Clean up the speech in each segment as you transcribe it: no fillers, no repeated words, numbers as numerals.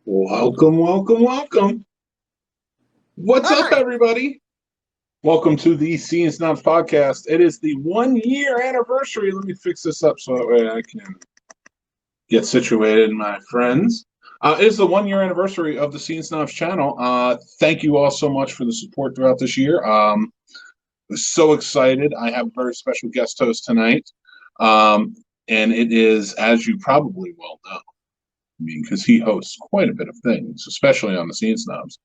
Welcome, welcome, welcome. What's up, Hi. everybody? Welcome to the Seeing Snobs podcast. It is the 1 year anniversary. Let me fix this up so that way I can get situated, my friends. It is the 1 year anniversary of the Seeing Snobs channel. Thank you all so much for the support throughout this year. So excited. I have a very special guest host tonight. And it is, as you probably well know, because he hosts quite a bit of things, especially on the Seeing Snobs.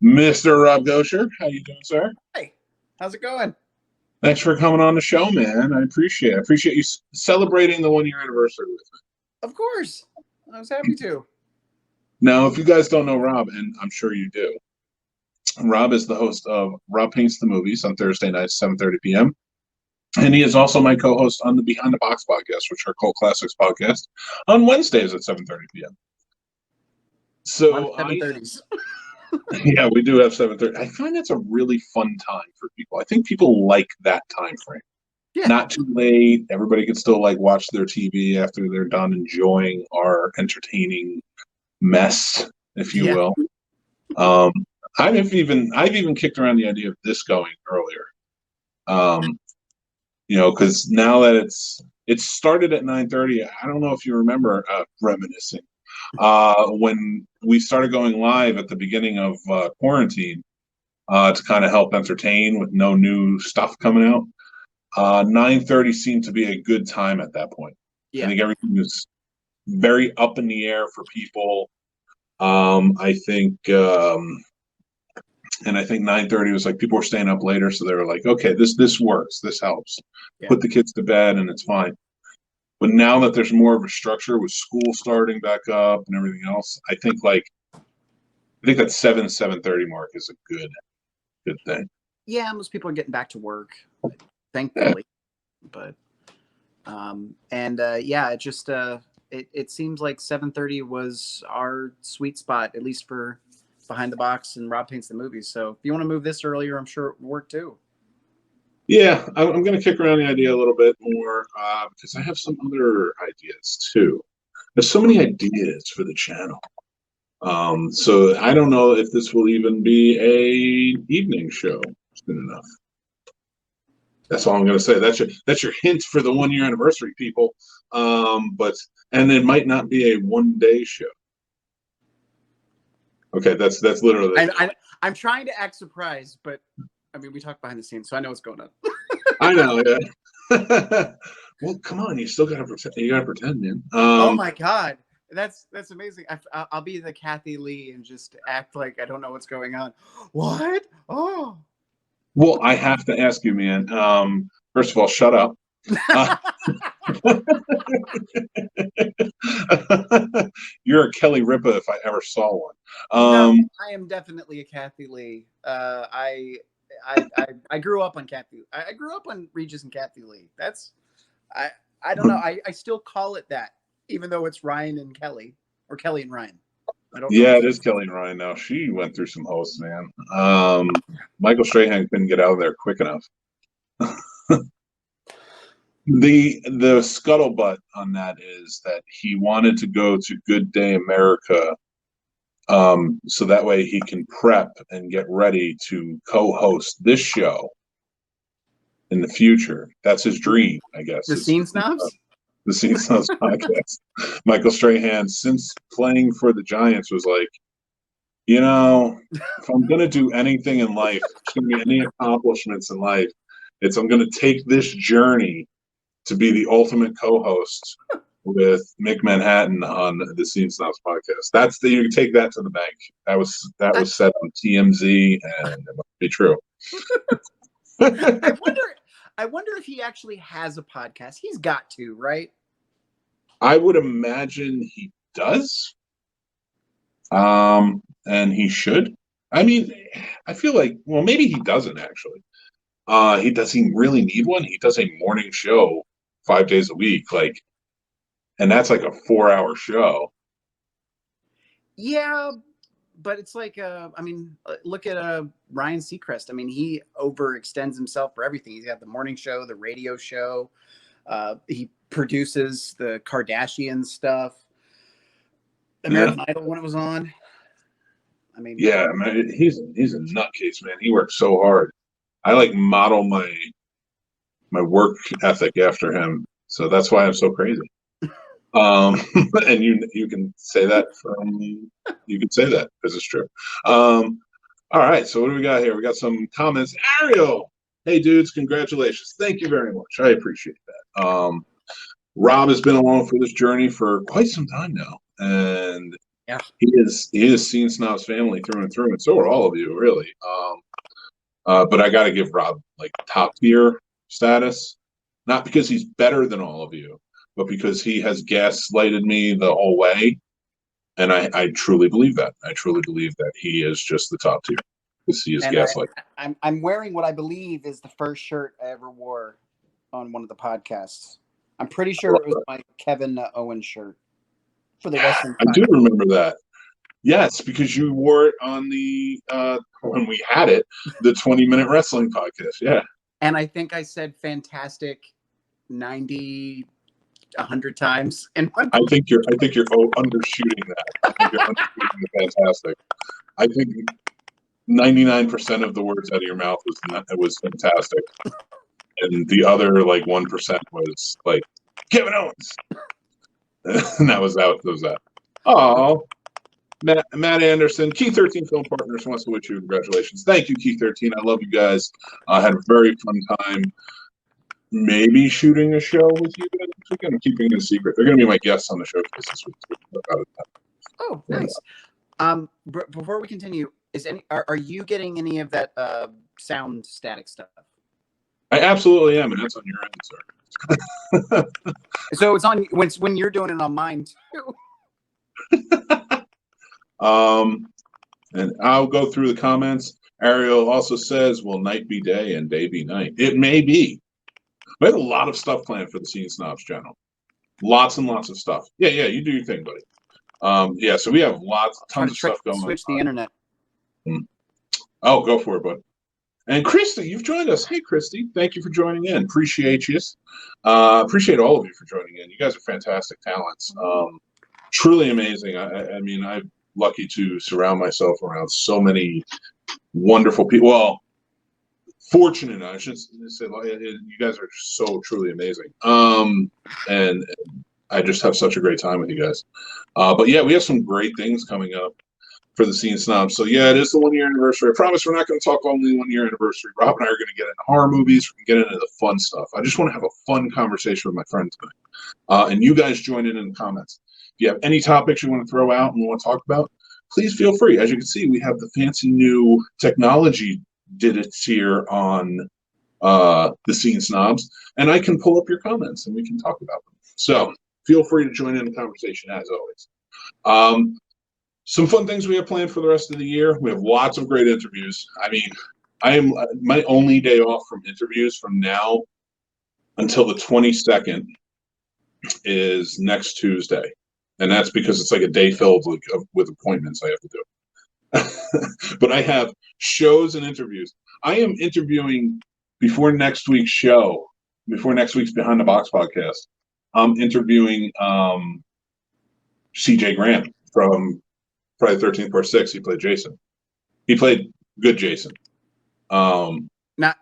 Mr. Rob Gosher, how you doing, sir? Hey, how's it going? Thanks for coming on the show, man. I appreciate you celebrating the 1 year anniversary with me. Of course. I was happy to. Now, if you guys don't know Rob, and I'm sure you do, Rob is the host of Rob Paints the Movies on Thursday nights, 7:30 p.m. And he is also my co-host on the Behind the Box podcast, which are Cult Classics podcast, on Wednesdays at 7:30 p.m. So 7:30s. Yeah, we do have 7:30. I find that's a really fun time for people. I think people like that time frame. Yeah. Not too late. Everybody can still watch their TV after they're done enjoying our entertaining mess, if you will. I've even kicked around the idea of this going earlier. Because now that it started at 9:30. I don't know if you remember reminiscing. When we started going live at the beginning of quarantine to kind of help entertain with no new stuff coming out, 9:30 seemed to be a good time at that point. Yeah. I think everything was very up in the air for people. I think 9:30 was like people were staying up later, so they were like, okay, this works, this helps. Yeah. Put the kids to bed and it's fine. But now that there's more of a structure with school starting back up and everything else, I think that 7:30 mark is a good thing. Yeah, most people are getting back to work, thankfully. But it seems like 7:30 was our sweet spot, at least for Behind the Box and Rob Paints the Movies. So if you want to move this earlier, I'm sure it would work too. Yeah, I'm going to kick around the idea a little bit more because I have some other ideas too. There's so many ideas for the channel. So I don't know if this will even be a evening show soon enough. That's all I'm going to say. That's your hint for the 1 year anniversary, people. And it might not be a 1 day show. Okay, that's literally. I'm trying to act surprised, but I mean, we talk behind the scenes, so I know what's going on. I know, yeah. Well, come on, you still gotta pretend. You gotta pretend, man. Oh my god, that's amazing. I'll be the Kathy Lee and just act like I don't know what's going on. What? Oh. Well, I have to ask you, man. First of all, shut up. You're a Kelly Ripa if I ever saw one. No, I am definitely a Kathy Lee. I grew up on Kathy. I grew up on Regis and Kathy Lee. I don't know. I still call it that, even though it's Ryan and Kelly or Kelly and Ryan. I don't know. Yeah, it is Kelly and Ryan now. She went through some hosts, man. Michael Strahan couldn't get out of there quick enough. The scuttlebutt on that is that he wanted to go to Good Day America, so that way he can prep and get ready to co-host this show in the future. That's his dream, I guess. The Scene Snobs? The Scene Snobs podcast. Michael Strahan, since playing for the Giants, was like, if I'm going to do anything in life, there's going to be any accomplishments in life, I'm going to take this journey to be the ultimate co-host with Mick Manhattan on the Scene Snobs podcast. You can take that to the bank. That was said on TMZ, and it must be true. I wonder if he actually has a podcast. He's got to, right? I would imagine he does. And he should. I mean, I feel like, well, maybe he doesn't actually. Does he really need one? He does a morning show 5 days a week, and that's like a 4-hour show. Yeah, but it's like, look at Ryan Seacrest. I mean, he overextends himself for everything. He's got the morning show, the radio show. He produces the Kardashian stuff. American Idol when it was on. I mean, yeah, man, he's a nutcase, man. He works so hard. I like model my work ethic after him, so that's why I'm so crazy. Um, and you can say that because it's true. All right, so what do we got here? We got some comments. Ariel, hey dudes, congratulations! Thank you very much. I appreciate that. Rob has been along for this journey for quite some time now, and yeah, he has seen Snobs family through and through, and so are all of you, really. But I got to give Rob like top tier status, not because he's better than all of you, but because he has gaslighted me the whole way, and I truly believe that. I truly believe that he is just the top tier because he is and gaslight. I'm wearing what I believe is the first shirt I ever wore on one of the podcasts. I'm pretty sure it was my Kevin Owens shirt for the wrestling. I do remember that. Yes, because you wore it on the when we had it, the 20-minute wrestling podcast. Yeah. And I think I said fantastic 100 times. And I think you're undershooting that. I think you're undershooting the fantastic. I think 99% of the words out of your mouth was fantastic, and the other like 1% was like Kevin Owens, and that was that. Oh, Matt Anderson, Key 13 Film Partners wants to wish you congratulations. Thank you, Key 13. I love you guys. I had a very fun time. Maybe shooting a show with you guys this weekend. I'm keeping it a secret. They're going to be my guests on the show this week. oh, nice. Before we continue, are you getting any of that sound static stuff? I absolutely am, and that's on your end, sir. So it's on when you're doing it on mine too. And I'll go through the comments. Ariel also says, "Will night be day and day be night?" It may be. We have a lot of stuff planned for the Scene Snobs channel. Lots and lots of stuff. Yeah, you do your thing, buddy. Yeah, so we have tons of stuff going on. Switch the internet. Oh, go for it, bud. And Christy, you've joined us. Hey, Christy, thank you for joining in. Appreciate you. Appreciate all of you for joining in. You guys are fantastic talents. Truly amazing. I mean, I'm lucky to surround myself around so many wonderful people. Well, fortunate, I should say. You guys are just so truly amazing. And I just have such a great time with you guys. But yeah, we have some great things coming up for the Scene Snobs. So yeah, it is the 1 year anniversary. I promise we're not going to talk only 1 year anniversary. Rob and I are going to get into horror movies. We're going to get into the fun stuff. I just want to have a fun conversation with my friend tonight. And you guys join in the comments. If you have any topics you want to throw out and want to talk about, please feel free. As you can see, we have the fancy new technology digits here on the Scene Snobs, and I can pull up your comments and we can talk about them. So feel free to join in the conversation as always. Some fun things we have planned for the rest of the year. We have lots of great interviews. I mean, I am my only day off from interviews from now until the 22nd is next Tuesday. And that's because it's like a day filled with appointments I have to do. But I have shows and interviews. I am interviewing before next week's show, before next week's Behind the Box podcast. I'm interviewing CJ Graham from Friday the 13th Part 6. He played Jason. He played good Jason. Not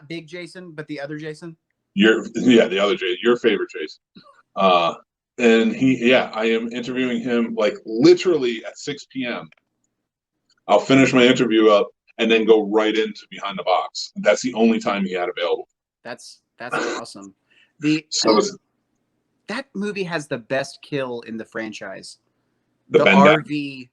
big Jason, but the other Jason. The other Jason, your favorite Jason. And I am interviewing him like literally at 6 p.m. I'll finish my interview up and then go right into Behind the Box. That's the only time he had available. That's awesome. That movie has the best kill in the franchise. The RV.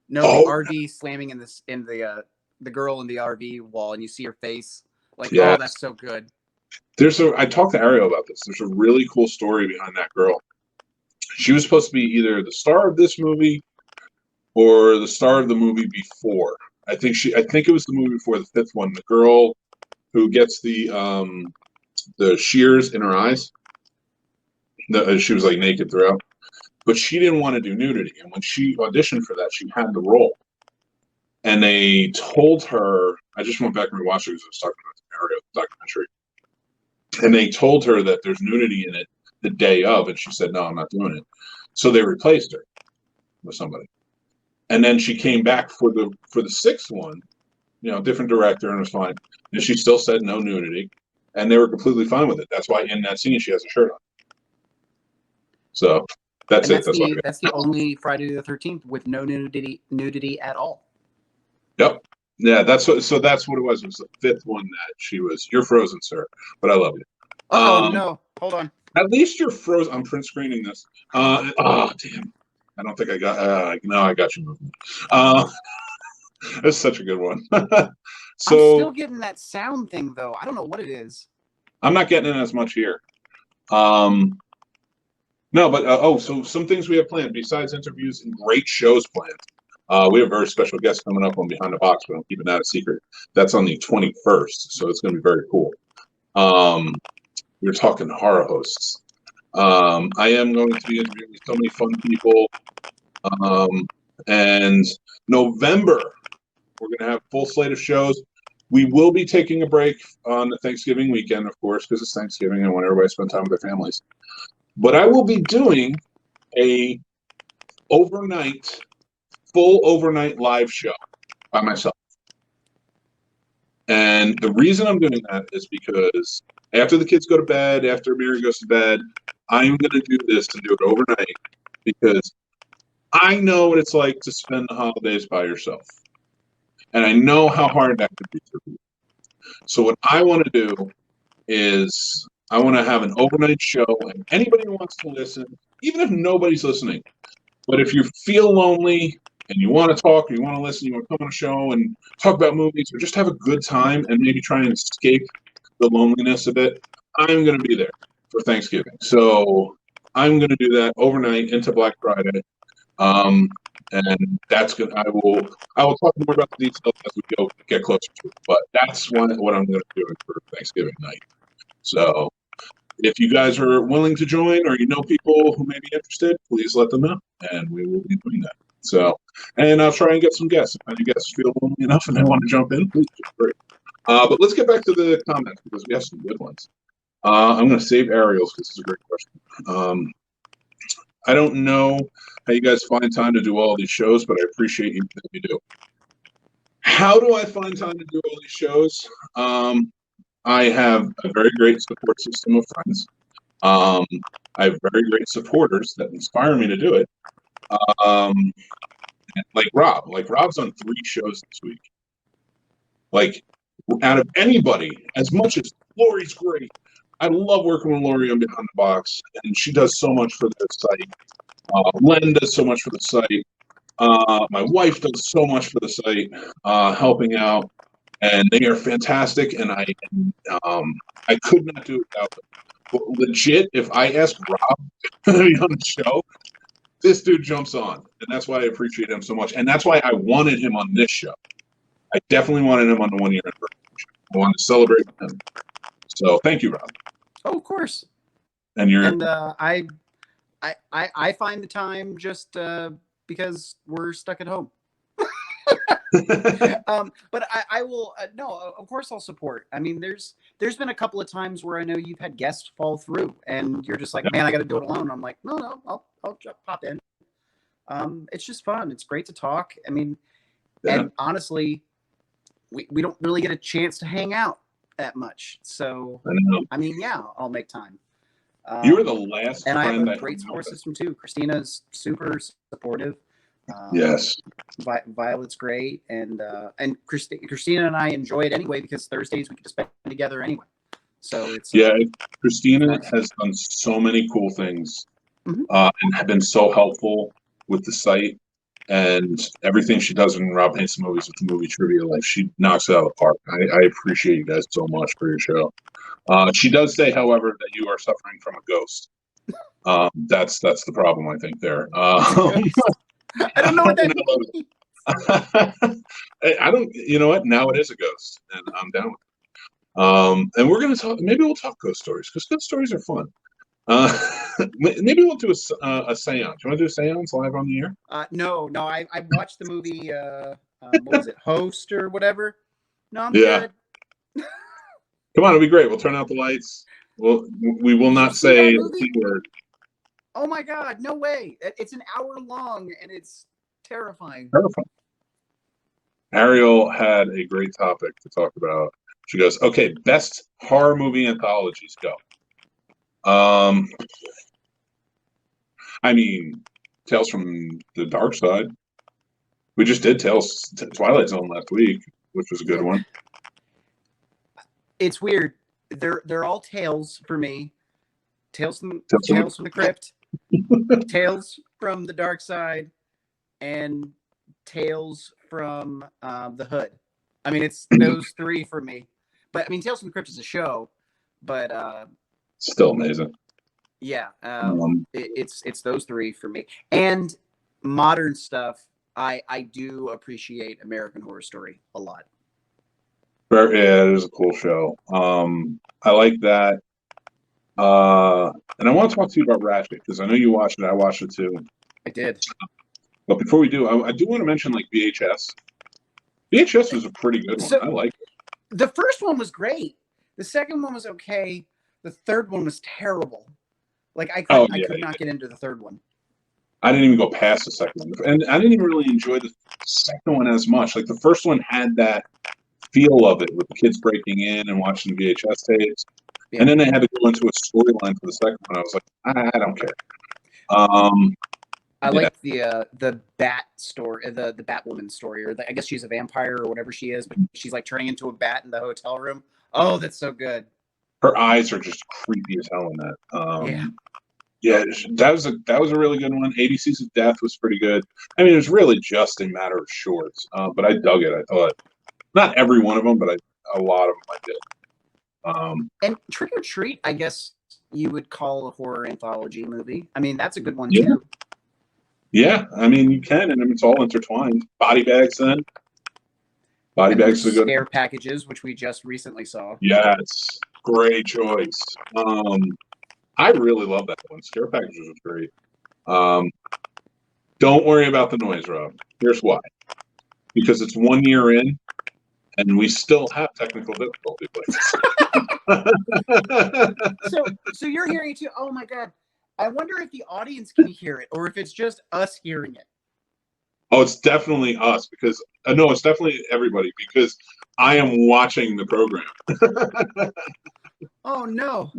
No, the RV slamming in the girl in the RV wall, and you see her face. Like, oh, that's so good. I talked to Ariel about this. There's a really cool story behind that girl. She was supposed to be either the star of this movie or the star of the movie before. I think it was the movie before, the fifth one. The girl who gets the shears in her eyes. She was like naked throughout, but she didn't want to do nudity. And when she auditioned for that, she had the role. And they told her, I just went back and rewatched it because I was talking about the Ariel documentary. And they told her that there's nudity in it the day of, and she said, "No, I'm not doing it." So they replaced her. with somebody. And then she came back for the sixth one, different director, and it was fine. And she still said no nudity, and they were completely fine with it. That's why in that scene she has a shirt on. So that's it. That's the only Friday the 13th with no nudity at all. Yep. Yeah, that's what it was. It was the fifth one that she was. You're frozen, sir, but I love you. Oh no! Hold on. At least you're frozen. I'm print screening this. Oh damn! I don't think I got. No, I got you moving. That's such a good one. So I'm still getting that sound thing though. I don't know what it is. I'm not getting in as much here. No, but so some things we have planned besides interviews and great shows planned. We have a very special guest coming up on Behind the Box, but I'm keeping that a secret. That's on the 21st, so it's going to be very cool. We're talking horror hosts. I am going to be interviewing so many fun people. And November, we're going to have a full slate of shows. We will be taking a break on the Thanksgiving weekend, of course, because it's Thanksgiving and I want everybody to spend time with their families. But I will be doing a full overnight live show by myself. And the reason I'm doing that is because after the kids go to bed, after Mary goes to bed, I'm going to do this and do it overnight because I know what it's like to spend the holidays by yourself. And I know how hard that could be for you. So what I want to do is I want to have an overnight show, and anybody who wants to listen, even if nobody's listening, but if you feel lonely and you want to talk, or you want to listen, you want to come on a show and talk about movies, or just have a good time and maybe try and escape the loneliness a bit, I'm going to be there for Thanksgiving. So I'm going to do that overnight into Black Friday. And that's good. I will talk more about the details as we get closer to it. But that's what I'm going to do for Thanksgiving night. So if you guys are willing to join or you know people who may be interested, please let them know, and we will be doing that. So, and I'll try and get some guests. If any guests feel lonely enough and they want to jump in, please feel free. But let's get back to the comments because we have some good ones. I'm going to save Ariel's because it's a great question. I don't know how you guys find time to do all these shows, but I appreciate you that you do. How do I find time to do all these shows? I have a very great support system of friends. I have very great supporters that inspire me to do it. Like Rob. Like Rob's on 3 shows this week. Like out of anybody, as much as Lori's great, I love working with Lori on Behind the Box, and she does so much for the site. Len does so much for the site. My wife does so much for the site, helping out, and they are fantastic. And I could not do it without them. But legit, if I ask Rob to be on the show, this dude jumps on, and that's why I appreciate him so much. And that's why I wanted him on this show. I definitely wanted him on the 1-year anniversary. I wanted to celebrate with him. So thank you, Rob. Oh, of course. And I find the time just because we're stuck at home. But I will no, of course I'll support. I mean, there's been a couple of times where I know you've had guests fall through, and you're just like, man, I got to do it alone. I'm like, no, I'll pop in. It's just fun. It's great to talk. I mean, and honestly, we don't really get a chance to hang out that much. So I mean, yeah, I'll make time. You were the last and friend I have a great support system too. Christina's super supportive. Yes. Violet's great, and Christina and I enjoy it anyway because Thursdays we get to spend together anyway. So it's Christina has done so many cool things, and have been so helpful with the site and everything she does in Rob Hates Movies with the movie trivia. Like, she knocks it out of the park. I appreciate you guys so much for your show. She does say, however, that you are suffering from a ghost. That's the problem, I think, there. I don't know what that means. I don't. You know what? Now it is a ghost, and I'm down with it. And we're gonna talk. Maybe we'll talk ghost stories because ghost stories are fun. Maybe we'll do a seance. You want to do a seance live on the air? No. I watched the movie. What was it? Host or whatever. No, I'm good. Come on, it'll be great. We'll turn out the lights. We will not say the word. Oh my God, no way. It's an hour long and it's terrifying. Terrifying. Ariel had a great topic to talk about. She goes, okay, best horror movie anthologies, go. I mean, Tales from the Dark Side. We just did Twilight Zone last week, which was a good one. It's weird. They're all tales for me. Tales from the Crypt, Tales from the Dark Side, and Tales from the Hood. I mean, it's those three for me. But I mean, Tales from the Crypt is a show, but still amazing. Yeah, it's those three for me. And modern stuff, I do appreciate American Horror Story a lot. Yeah, it is a cool show. I like that. And I want to talk to you about Ratchet because I know you watched it. I watched it too. I did. But before we do, I do want to mention like VHS. VHS was a pretty good one. I like it. The first one was great. The second one was okay. The third one was terrible. Like I could not get into the third one. I didn't even go past the second one, and I didn't even really enjoy the second one as much. Like the first one had that feel of it with the kids breaking in and watching VHS tapes, and then they had to go into a storyline for the second one. I was like, I don't care. I like the Bat story, the Batwoman story, or I guess she's a vampire or whatever she is, but she's like turning into a bat in the hotel room. Oh, that's so good. Her eyes are just creepy as hell in that. Yeah, that was a really good one. 80 of Death was pretty good. I mean, it was really just a matter of shorts, but I dug it. I thought not every one of them, but a lot of them I did. And Trick or Treat, I guess you would call a horror anthology movie. I mean, that's a good one too. Yeah, I mean you can, and it's all intertwined. Body Bags, then. Body Bags are good. Scare Packages, which we just recently saw. Yes, great choice. I really love that one. Scare Packages was great. Don't worry about the noise, Rob. Here's why. Because it's 1 year in, and we still have technical difficulties like this. So you're hearing it too. Oh my God. I wonder if the audience can hear it or if it's just us hearing it. Oh, it's definitely us because no, it's definitely everybody because I am watching the program. Oh no!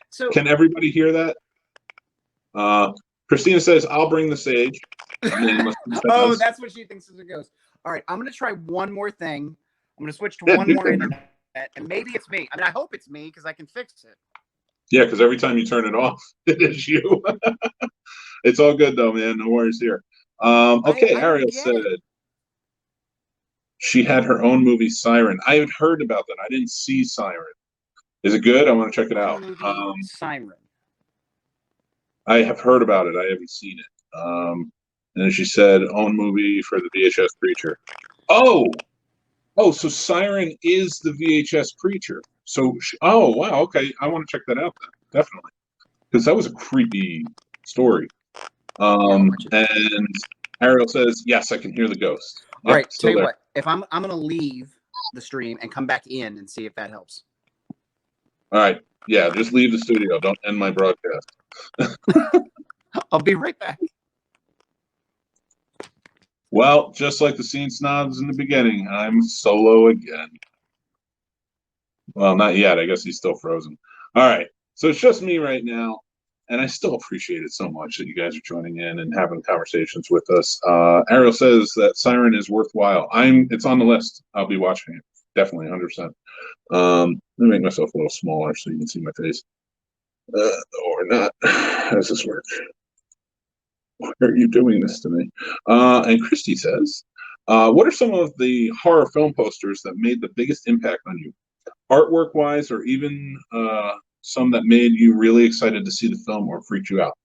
So can everybody hear that? Christina says, "I'll bring the sage." Oh, that's what she thinks as it goes. All right, I'm gonna try one more thing. I'm gonna switch to one more internet, and maybe it's me. I mean, I hope it's me because I can fix it. Yeah, because every time you turn it off, it is you. It's all good though, man. No worries here. Okay, Ariel said she had her own movie, Siren. I had heard about that. I didn't see Siren. Is it good? I want to check it out. Siren. I have heard about it. I haven't seen it. And then she said, own movie for the VHS Preacher. Oh, so Siren is the VHS Preacher. So, oh, wow, okay. I want to check that out then, definitely. Because that was a creepy story. And Ariel says, yes, I can hear the ghost. All right, tell you what. If I'm going to leave the stream and come back in and see if that helps. All right. Yeah, just leave the studio. Don't end my broadcast. I'll be right back. Well, just like the Scene Snobs in the beginning, I'm solo again. Well, not yet. I guess he's still frozen. All right. So it's just me right now. And I still appreciate it so much that you guys are joining in and having conversations with us. Ariel says that Siren is worthwhile. It's on the list. I'll be watching it. Definitely, 100%. Let me make myself a little smaller so you can see my face. Or not. How does this work? Why are you doing this to me? And Christy says, what are some of the horror film posters that made the biggest impact on you? Artwork-wise, or even some that made you really excited to see the film or freaked you out?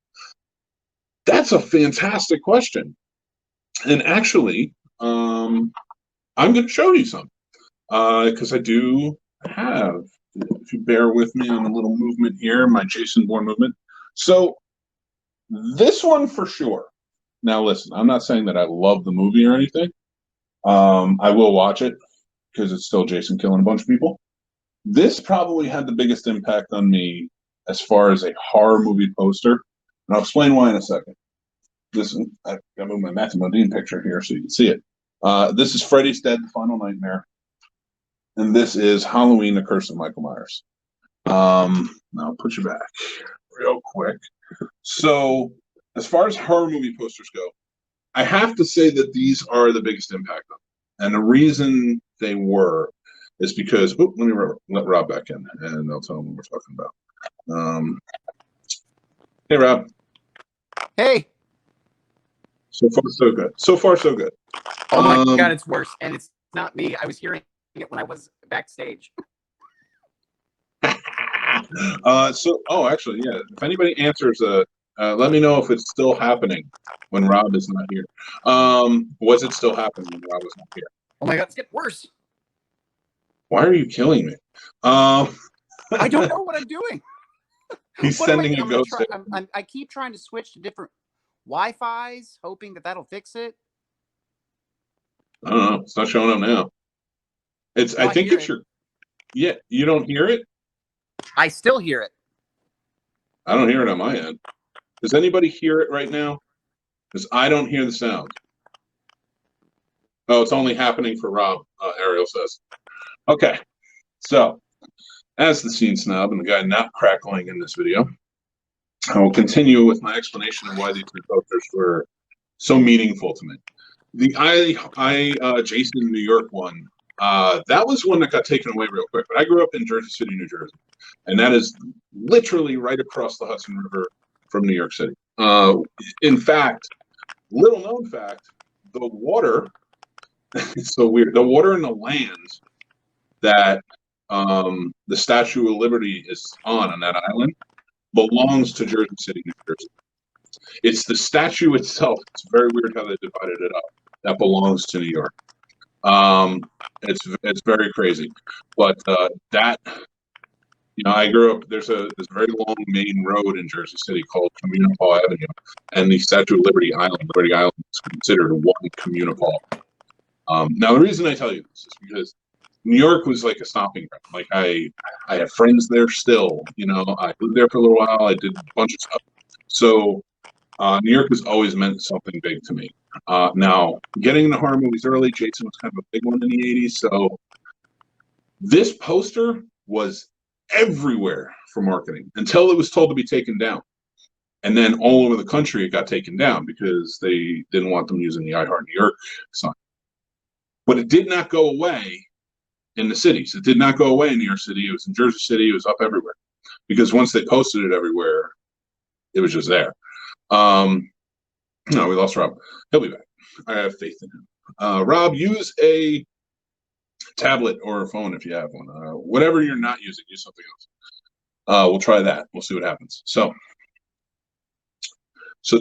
That's a fantastic question. And actually, I'm going to show you some. Because I do have, if you bear with me on a little movement here, my Jason Bourne movement. So this one for sure. Now listen, I'm not saying that I love the movie or anything. I will watch it because it's still Jason killing a bunch of people. This probably had the biggest impact on me as far as a horror movie poster. And I'll explain why in a second. I moved my Matthew Modine picture here so you can see it. This is Freddy's Dead: The Final Nightmare, and this is Halloween: The Curse of Michael Myers. Now I'll put you back real quick. So, as far as horror movie posters go, I have to say that these are the biggest impact on them. And the reason they were is because, let me let Rob back in, and I'll tell him what we're talking about. Hey, Rob. Hey. So far, so good. So far, so good. Oh my God, it's worse. And it's not me. I was hearing it when I was backstage. Actually, yeah. If anybody answers, let me know if it's still happening when Rob is not here. Was it still happening when Rob was not here? Oh my God, it's getting worse. Why are you killing me? I don't know what I'm doing. He's sending a ghost. I keep trying to switch to different Wi-Fi's, hoping that that'll fix it. I don't know. It's not showing up now. I think it's your. Yeah, you don't hear it? I still hear it. I don't hear it on my end. Does anybody hear it right now? Because I don't hear the sound. Oh, it's only happening for Rob, Ariel says. Okay, so as the scene snob and the guy not crackling in this video, I will continue with my explanation of why these two posters were so meaningful to me. The Jason in New York one, that was one that got taken away real quick. But I grew up in Jersey City, New Jersey, and that is literally right across the Hudson River from New York City. In fact, little known fact, the water, it's so weird, the water in the land that the Statue of Liberty is on that island belongs to Jersey City, New Jersey. It's the statue itself. It's very weird how they divided it up. That belongs to New York. It's very crazy, but that, I grew up. There's a very long main road in Jersey City called Communipal Avenue, and the Statue of Liberty Island, is considered one Communipal. Now, the reason I tell you this is because New York was like a stomping ground. Like I have friends there still. I lived there for a little while. I did a bunch of stuff. So New York has always meant something big to me. Now, getting into horror movies early, Jason was kind of a big one in the 80s. So this poster was everywhere for marketing until it was told to be taken down. And then all over the country, it got taken down because they didn't want them using the I Heart New York sign. But it did not go away in the cities. It did not go away in New York City. It was in Jersey City. It was up everywhere. Because once they posted it everywhere, it was just there. No, we lost Rob. He'll be back. I have faith in him. Rob, use a tablet or a phone if you have one. Whatever you're not using, use something else. We'll try that. We'll see what happens. So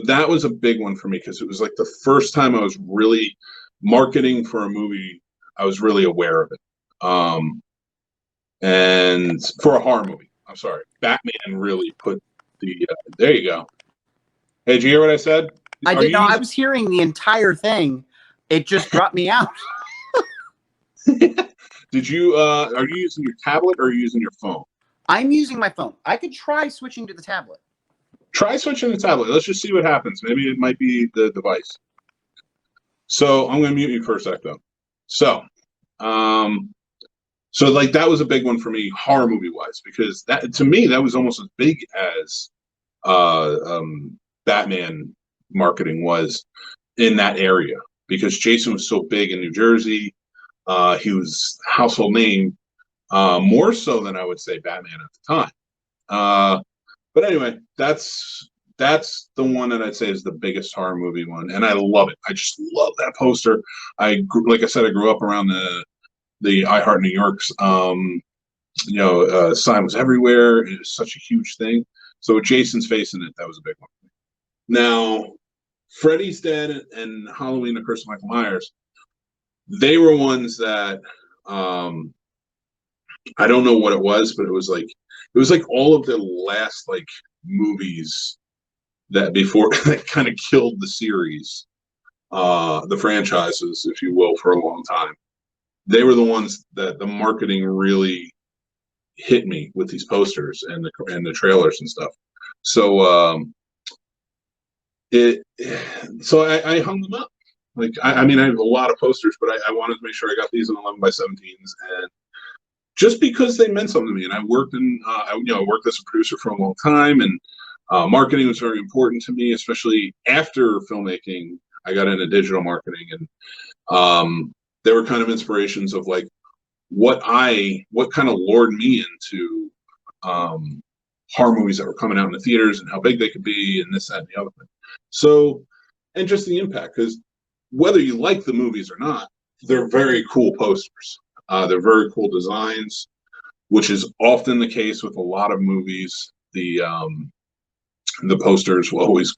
that was a big one for me because it was like the first time I was really marketing for a movie. I was really aware of it. And for a horror movie, I'm sorry, Batman really put the. There you go. Hey, did you hear what I said? I did not. I was hearing the entire thing. It just dropped me out. Did you? Are you using your tablet or are you using your phone? I'm using my phone. I could try switching to the tablet. Try switching to the tablet. Let's just see what happens. Maybe it might be the device. So I'm going to mute you for a sec, though. So like that was a big one for me, horror movie wise, because that to me that was almost as big as Batman marketing was in that area because Jason was so big in New Jersey. He was a household name, more so than I would say Batman at the time. But anyway, that's the one that I'd say is the biggest horror movie one, and I love it. I just love that poster. Like I said, I grew up around the I Heart New York's sign was everywhere. It was such a huge thing. So with Jason's face in it, that was a big one. Now, Freddy's Dead and Halloween: The Curse of Michael Myers, they were ones that I don't know what it was, but it was like all of the last like movies that before that kind of killed the series, the franchises, if you will, for a long time. They were the ones that the marketing really hit me with these posters and the trailers and stuff. So So I hung them up. Like, I mean, I have a lot of posters, but I wanted to make sure I got these in 11 by 17s, and just because they meant something to me. And I worked I worked as a producer for a long time, and marketing was very important to me, especially after filmmaking. I got into digital marketing, and they were kind of inspirations of like what kind of lured me into horror movies that were coming out in the theaters and how big they could be, and this, that, and the other thing. So, and just the impact, because whether you like the movies or not, they're very cool posters. They're very cool designs, which is often the case with a lot of movies. The posters will always,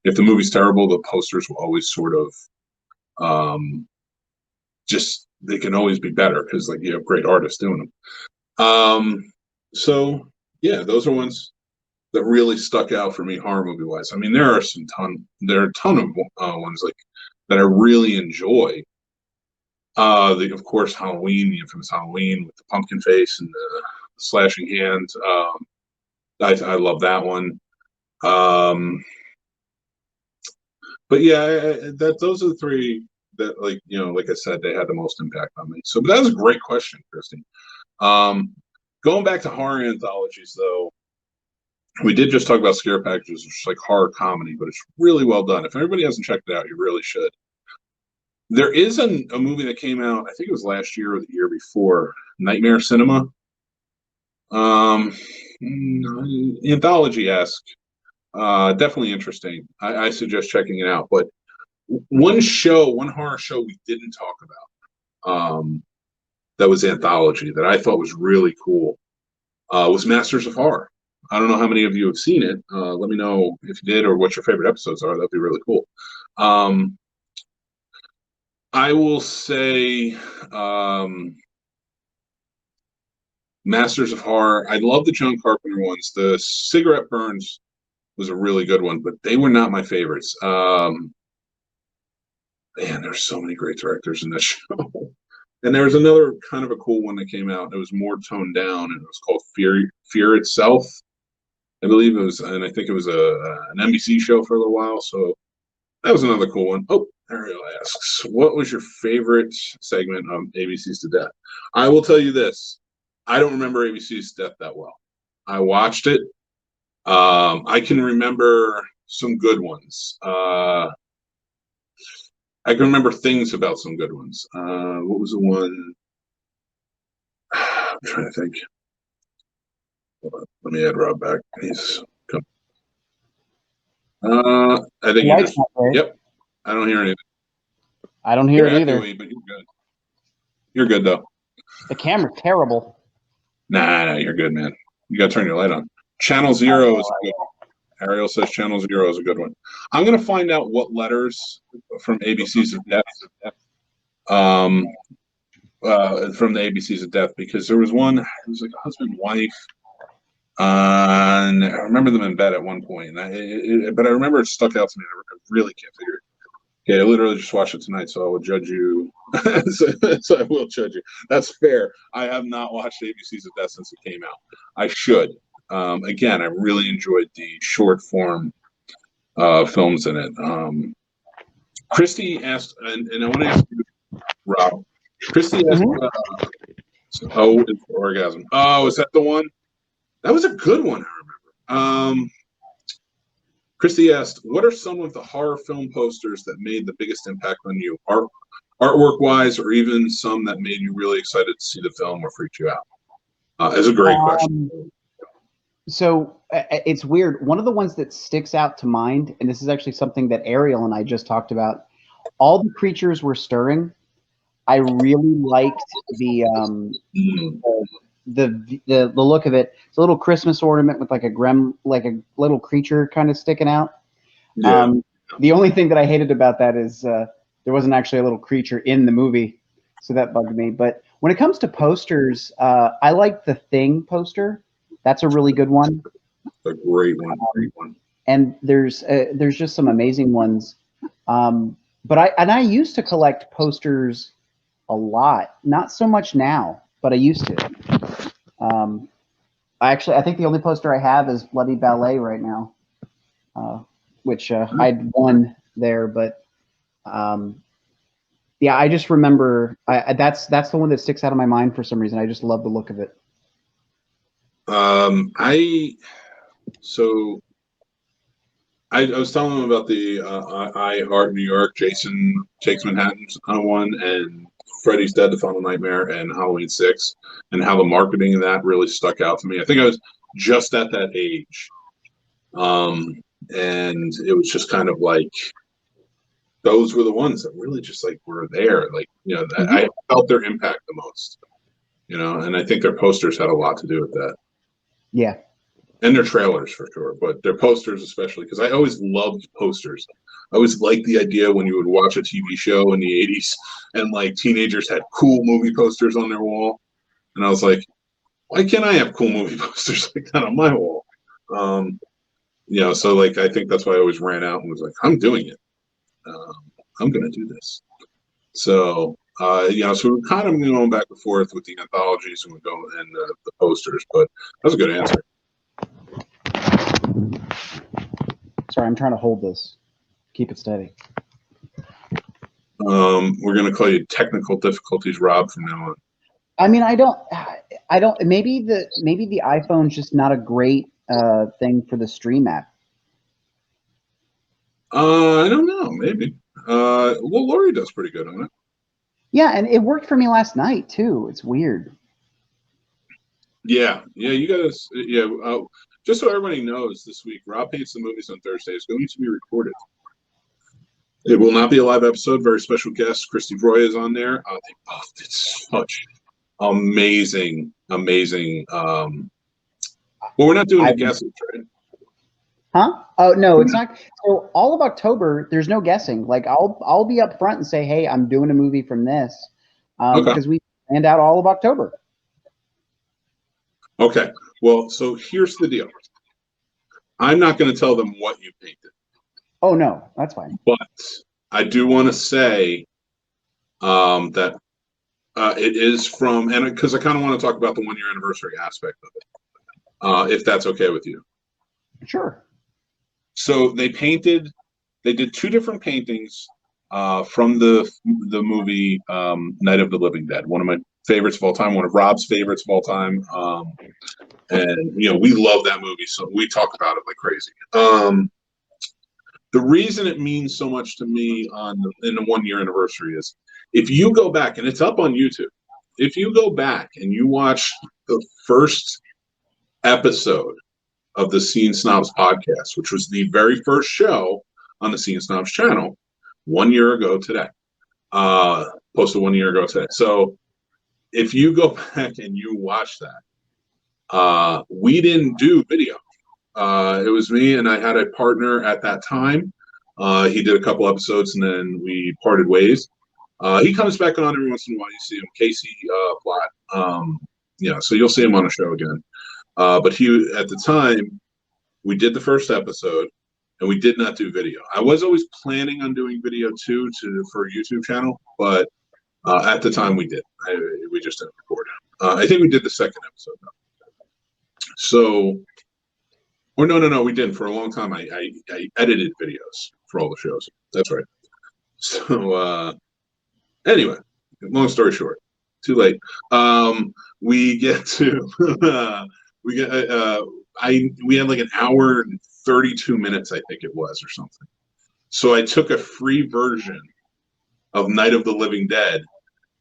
if the movie's terrible, the posters will always sort of just, they can always be better because like you have great artists doing them. So yeah, those are ones that really stuck out for me horror movie wise. I mean, there are a ton of ones like that I really enjoy. Of course, Halloween, the infamous Halloween with the pumpkin face and the slashing hand. I love that one. But yeah, those are the three that, like, like I said, they had the most impact on me. So, but that was a great question, Christy. Going back to horror anthologies, though, we did just talk about scare packages, which is like horror comedy, but it's really well done. If everybody hasn't checked it out, you really should. There is a movie that came out, I think it was last year or the year before, Nightmare Cinema. Anthology-esque. Definitely interesting. I suggest checking it out. But one horror show we didn't talk about, that was anthology, that I thought was really cool, was Masters of Horror. I don't know how many of you have seen it. Let me know if you did or what your favorite episodes are. That'd be really cool. I will say Masters of Horror. I love the John Carpenter ones. The Cigarette Burns was a really good one, but they were not my favorites. Man, there's so many great directors in this show. And there was another kind of a cool one that came out. It was more toned down, and it was called Fear Itself. I believe it was, and I think it was an NBC show for a little while. So that was another cool one. Oh, Ariel asks, what was your favorite segment of ABC's To Death? I will tell you this. I don't remember ABC's To Death that well. I watched it. I can remember some good ones. I can remember things about some good ones. What was the one? I'm trying to think. Hold on. Let me add Rob back. He's come. I think you just. Yep. I don't hear anything. I don't hear it either. But you're good. You're good though. The camera's terrible. Nah, you're good, man. You gotta turn your light on. Channel Zero is a good one. Ariel says Channel Zero is a good one. I'm gonna find out what letters from ABC's of Death, from the ABC's of Death, because there was one. It was like a husband and wife. And I remember them in bed at one point, but I remember it stuck out to me. I really can't figure it. Okay, I literally just watched it tonight, so I will judge you. so I will judge you. That's fair. I have not watched ABC's of Death since it came out. I should. Again, I really enjoyed the short form films in it. Christy asked, and I want to ask you, Rob. Christy asked, it's orgasm. Oh, is that the one? That was a good one, I remember. Christy asked, what are some of the horror film posters that made the biggest impact on you, artwork-wise, or even some that made you really excited to see the film or freaked you out? It's a great question. So it's weird. One of the ones that sticks out to mind, and this is actually something that Ariel and I just talked about, All the Creatures Were Stirring. I really liked the look of it. It's a little Christmas ornament with like a little creature kind of sticking out. Yeah. The only thing that I hated about that is there wasn't actually a little creature in the movie, so that bugged me. But when it comes to posters, I like the Thing poster. That's a really good one. A great one. Great one. And there's just some amazing ones. But I used to collect posters a lot. Not so much now, but I used to. I think the only poster I have is Bloody Ballet right now. which I'd won there, but yeah, I just remember that's the one that sticks out of my mind for some reason. I just love the look of it. I was telling him about the I Heart New York, Jason Takes Manhattan one, and Freddy's Dead, The Final Nightmare, and Halloween 6, and how the marketing of that really stuck out to me. I think I was just at that age. And it was just kind of like, those were the ones that really just like were there. Like, you know, I felt their impact the most, you know, and I think their posters had a lot to do with that. Yeah. And their trailers for sure, but their posters especially, because I always loved posters. I always liked the idea when you would watch a TV show in the 80s and like teenagers had cool movie posters on their wall. And I was like, why can't I have cool movie posters like that on my wall? You know, so like, I think that's why I always ran out and was like, I'm doing it. I'm going to do this. So, you know, so we're kind of going back and forth with the anthologies and the posters, but that was a good answer. Sorry, I'm trying to hold this. Keep it steady. We're going to call you Technical Difficulties Rob from now on. I mean, I don't, maybe the iPhone's just not a great thing for the stream app. I don't know, maybe. Well, Lori does pretty good on it. Yeah, and it worked for me last night too. It's weird. Yeah, you guys, just so everybody knows, this week, Rob Paints the Movies on Thursday is going to be recorded. It will not be a live episode. Very special guest, Christy Roy, is on there. They both did such amazing. Well, we're not doing the guesses, right? Huh? Oh no, it's not. So all of October, there's no guessing. Like I'll be up front and say, hey, I'm doing a movie from this, because we planned out all of October. Okay. Well, so here's the deal. I'm not going to tell them what you painted. Oh no, that's fine. But I do want to say that it is from, and because I kind of want to talk about the 1-year anniversary aspect of it, if that's okay with you. Sure. So they did 2 different paintings from the movie Night of the Living Dead, one of my favorites of all time, one of Rob's favorites of all time. And, you know, we love that movie, so we talk about it like crazy. The reason it means so much to me in the 1-year anniversary is, if you go back, and it's up on YouTube, if you go back and you watch the first episode of the Scene Snobs podcast, which was the very first show on the Scene Snobs channel, 1 year ago today, posted 1 year ago today. So if you go back and you watch that, we didn't do video. It was me, and I had a partner at that time. He did a couple episodes, and then we parted ways. He comes back on every once in a while. You see him, Casey Platt. Yeah, so you'll see him on a show again. But he, at the time, we did the first episode, and we did not do video. I was always planning on doing video too for a YouTube channel, but at the time we did. We just didn't record. I think we did the second episode though. So, or no, we didn't. For a long time, I edited videos for all the shows. That's right. So anyway, long story short, too late. We get to we had like an hour and 32 minutes, I think it was, or something. So I took a free version of Night of the Living Dead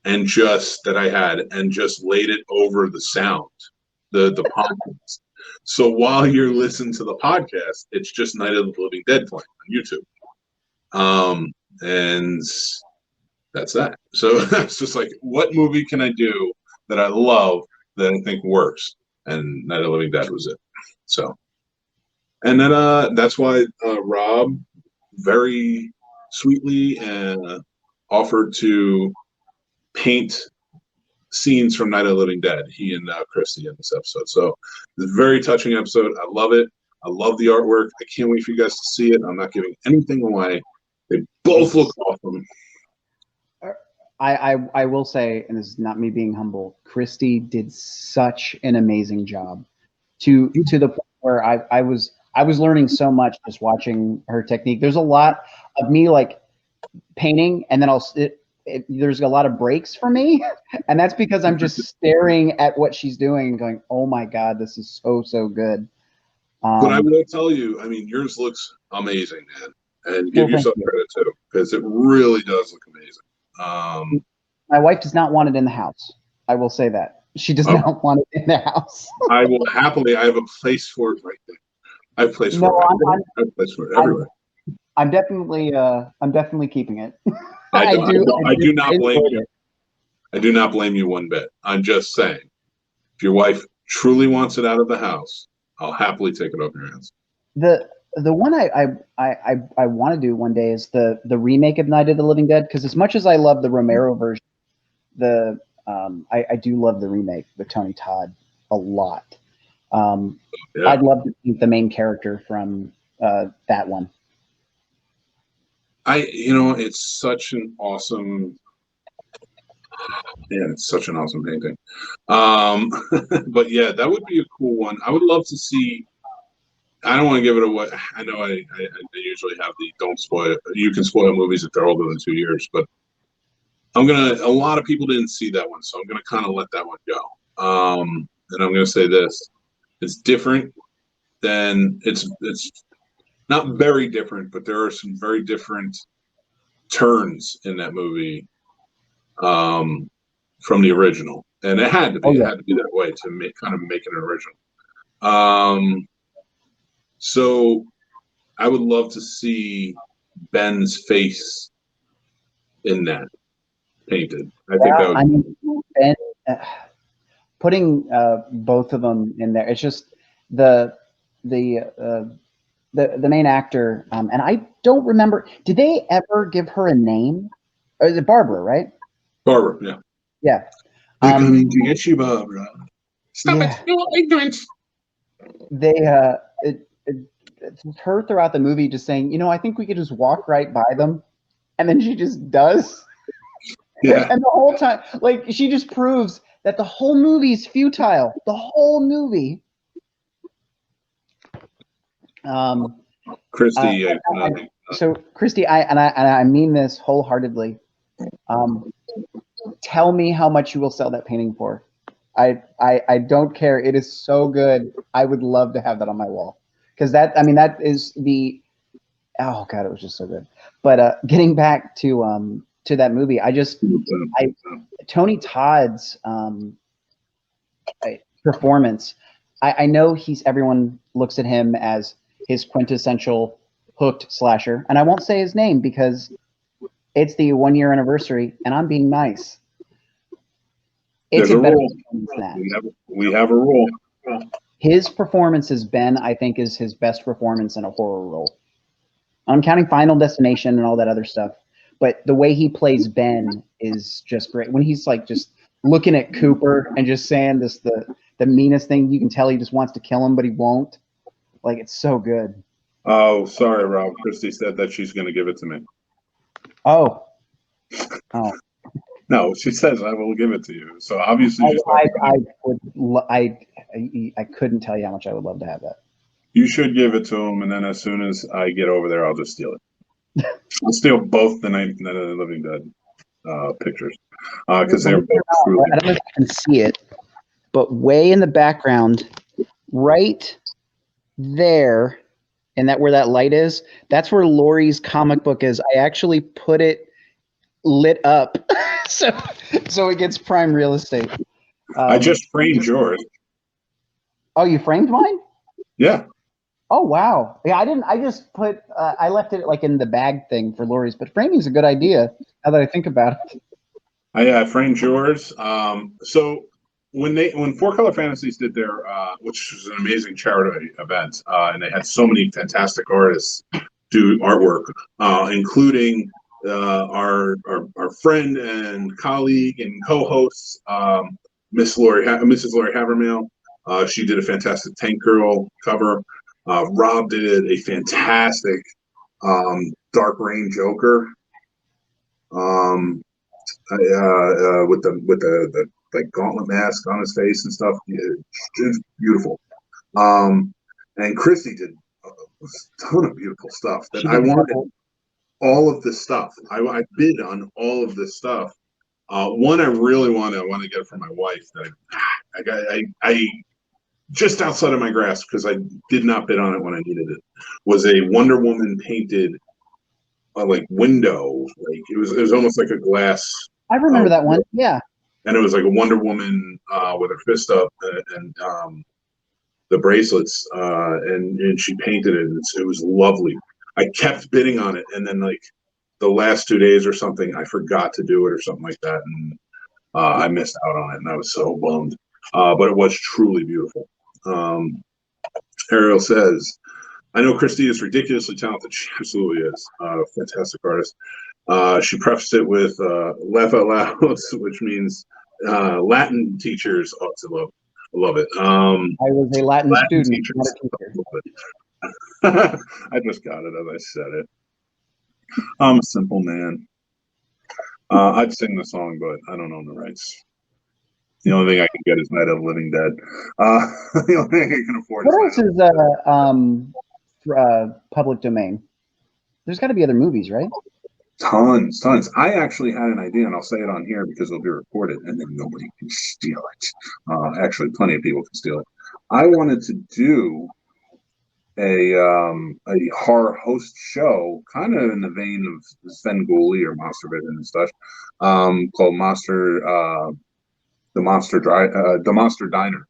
and just laid it over the sound, the podcast. So while you're listening to the podcast, it's just Night of the Living Dead playing on YouTube. And that's that. So that's just like, what movie can I do that I love that I think works? And Night of the Living Dead was it. So, and then that's why Rob very sweetly offered to paint scenes from Night of the Living Dead, he and Christy, in this episode. So it's a very touching episode. I love it. I love the artwork. I can't wait for you guys to see it. I'm not giving anything away. They both look awesome. I will say, and this is not me being humble, Christy did such an amazing job to the point where I was learning so much just watching her technique. There's a lot of me like painting, and then there's a lot of breaks for me, and that's because I'm just staring at what she's doing and going, "Oh my god, this is so good." But I will tell you, I mean, yours looks amazing, man, and give yourself credit too, because it really does look amazing. My wife does not want it in the house. I will say that she does not want it in the house. I will happily. I have a place for it right there. I have a place for it. I have a place for it everywhere. I'm definitely keeping it. I do not blame you. I do not blame you one bit. I'm just saying, if your wife truly wants it out of the house, I'll happily take it off your hands. The one I want to do one day is the remake of Night of the Living Dead, because as much as I love the Romero version, I do love the remake with Tony Todd a lot. I'd love to meet the main character from that one. It's such an awesome. Yeah, it's such an awesome painting. But yeah, that would be a cool one. I would love to see. I don't want to give it away. I know I usually have the don't spoil it. You can spoil movies if they're older than 2 years, but a lot of people didn't see that one, so I'm gonna kind of let that one go. And I'm gonna say this: it's different than it's not very different, but there are some very different turns in that movie from the original, and it had to be. It had to be that way to make it an original. So I would love to see Ben's face in that painted. I think that would. I mean, Ben, putting both of them in there. It's just the main actor, and I don't remember. Did they ever give her a name? Or is it Barbara, right? Barbara, yeah. Yeah. They're coming to get you, Barbara. Stop it! You're ignorant. They it's her throughout the movie just saying, I think we could just walk right by them, and then she just does. Yeah. And the whole time, like, she just proves that the whole movie is futile. The whole movie. Christy, so Christy, I mean this wholeheartedly. Tell me how much you will sell that painting for. I don't care. It is so good. I would love to have that on my wall, because that is the, oh god, it was just so good. But getting back to that movie, Tony Todd's performance. I know everyone looks at him as his quintessential hooked slasher, and I won't say his name because it's the 1 year anniversary, and I'm being nice. It's a rule. We have a rule. His performance as Ben, I think, is his best performance in a horror role. I'm counting Final Destination and all that other stuff, but the way he plays Ben is just great. When he's like just looking at Cooper and just saying the meanest thing, you can tell he just wants to kill him, but he won't. Like, it's so good. Oh, sorry, Rob. Christy said that she's going to give it to me. Oh. No, she says I will give it to you. So obviously, I couldn't tell you how much I would love to have that. You should give it to him, and then as soon as I get over there, I'll just steal it. I'll steal both the Night of the Living Dead pictures because they're both truly. I don't know if you can see it, but way in the background, right there, and where that light is, that's where Laurie's comic book is. I actually put it lit up so it gets prime real estate. I just framed yours. Oh, you framed mine? Yeah. Oh wow. Yeah, I didn't. I just put. I left it like in the bag thing for Laurie's, but framing's a good idea now that I think about it. I framed yours. So when Four Color Fantasies did their, which was an amazing charity event, and they had so many fantastic artists do artwork, including our friend and colleague and co-host, Mrs. Lori Havermehl. She did a fantastic Tank Girl cover. Rob did a fantastic Dark Reign Joker with the like gauntlet mask on his face and stuff. It's beautiful. And Christy did a was a ton of beautiful stuff that She I did wanted. Purple. All of this stuff. I bid on all of this stuff. One I really want to get for my wife that I just outside of my grasp because I did not bid on it when I needed it was a Wonder Woman painted like window. Like it was almost like a glass. I remember that one. Yeah. And it was like a Wonder Woman with her fist up and the bracelets, and she painted it. It was lovely. I kept bidding on it, and then like the last 2 days or something, I forgot to do it or something like that, and I missed out on it, and I was so bummed. But it was truly beautiful. Ariel says, "I know Christy is ridiculously talented. She absolutely is. Fantastic artist." She prefaced it with "laugh out loud," which means Latin teachers ought to love it. I was a Latin student, teachers, not a teacher. I just got it as I said it. I'm a simple man. I'd sing the song, but I don't own the rights. The only thing I can get is Night of the Living Dead. The only thing I can afford What is else is public domain? There's got to be other movies, right? Tons. I actually had an idea, and I'll say it on here because it'll be recorded, and then nobody can steal it. Actually, plenty of people can steal it. I wanted to do a horror host show, kind of in the vein of Svengoolie or Monster Vision and stuff, called the Monster Diner,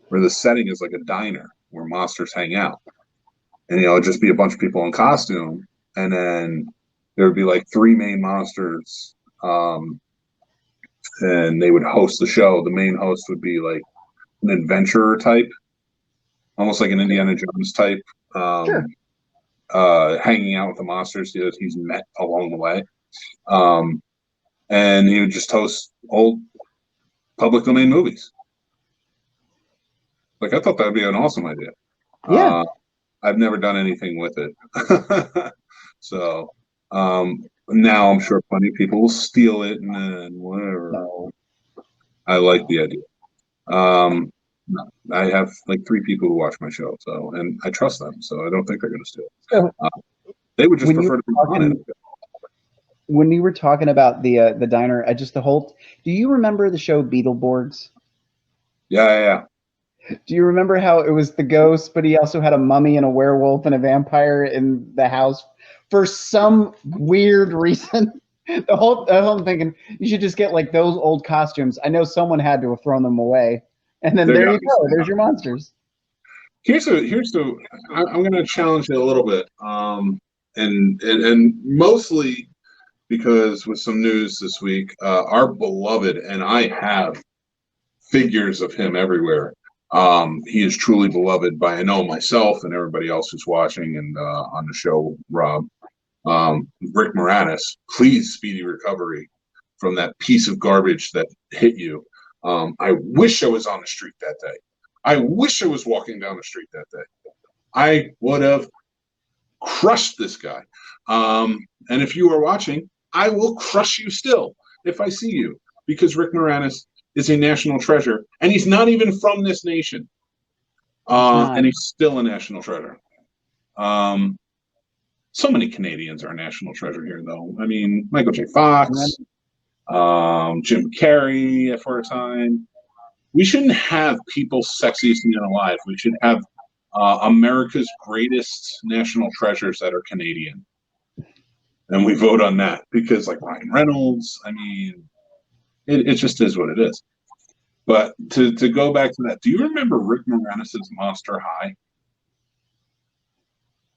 where the setting is like a diner where monsters hang out, and it'd just be a bunch of people in costume, and then there would be like three main monsters, and they would host the show. The main host would be like an adventurer type, almost like an Indiana Jones type, Sure. hanging out with the monsters that he's met along the way. And he would just host old public domain movies. Like, I thought that would be an awesome idea. Yeah. I've never done anything with it. So now I'm sure plenty of people will steal it and whatever. No. I like the idea. I have like 3 people who watch my show, and I trust them, so I don't think they're going to steal it. So, they would just prefer to be on it. When you were talking about the diner, do you remember the show Beetleborgs? Yeah. Do you remember how it was the ghost, but he also had a mummy and a werewolf and a vampire in the house for some weird reason? The whole I'm thinking you should just get like those old costumes. I know someone had to have thrown them away, and then there you go. There's your monsters. I'm going to challenge it a little bit, and mostly because with some news this week, our beloved, and I have figures of him everywhere. He is truly beloved by, I know, myself and everybody else who's watching and on the show, Rob. Rick Moranis, please speedy recovery from that piece of garbage that hit you. I wish I was on the street that day. I wish I was walking down the street that day. I would have crushed this guy. And if you are watching, I will crush you still if I see you, because Rick Moranis is a national treasure, and he's not even from this nation. And he's still a national treasure. So many Canadians are a national treasure here, though. I mean, Michael J. Fox, Jim Carrey for a time. We shouldn't have people's sexiest men alive. We should have America's greatest national treasures that are Canadian. And we vote on that because, like, Ryan Reynolds, I mean, it just is what it is. But to go back to that, do you remember Rick Moranis' Monster High?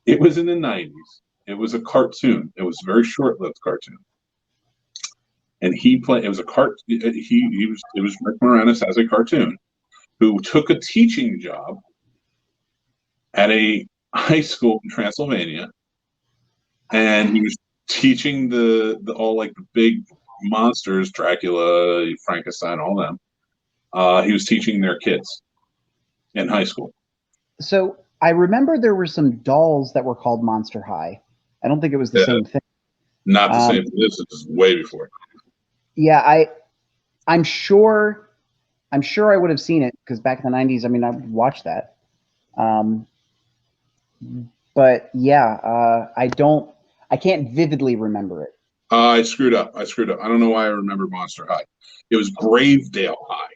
It was in the 90s. It was a cartoon. It was a very short-lived cartoon. And it was it was Rick Moranis as a cartoon who took a teaching job at a high school in Transylvania, and he was teaching all like the big monsters, Dracula, Frankenstein, all them. He was teaching their kids in high school. So I remember there were some dolls that were called Monster High. I don't think it was the same thing. Not the same. This is way before. Yeah, I'm sure I would have seen it because back in the 90s, I mean, I watched that. But yeah, I can't vividly remember it. I screwed up. I don't know why I remember Monster High. It was Gravedale High.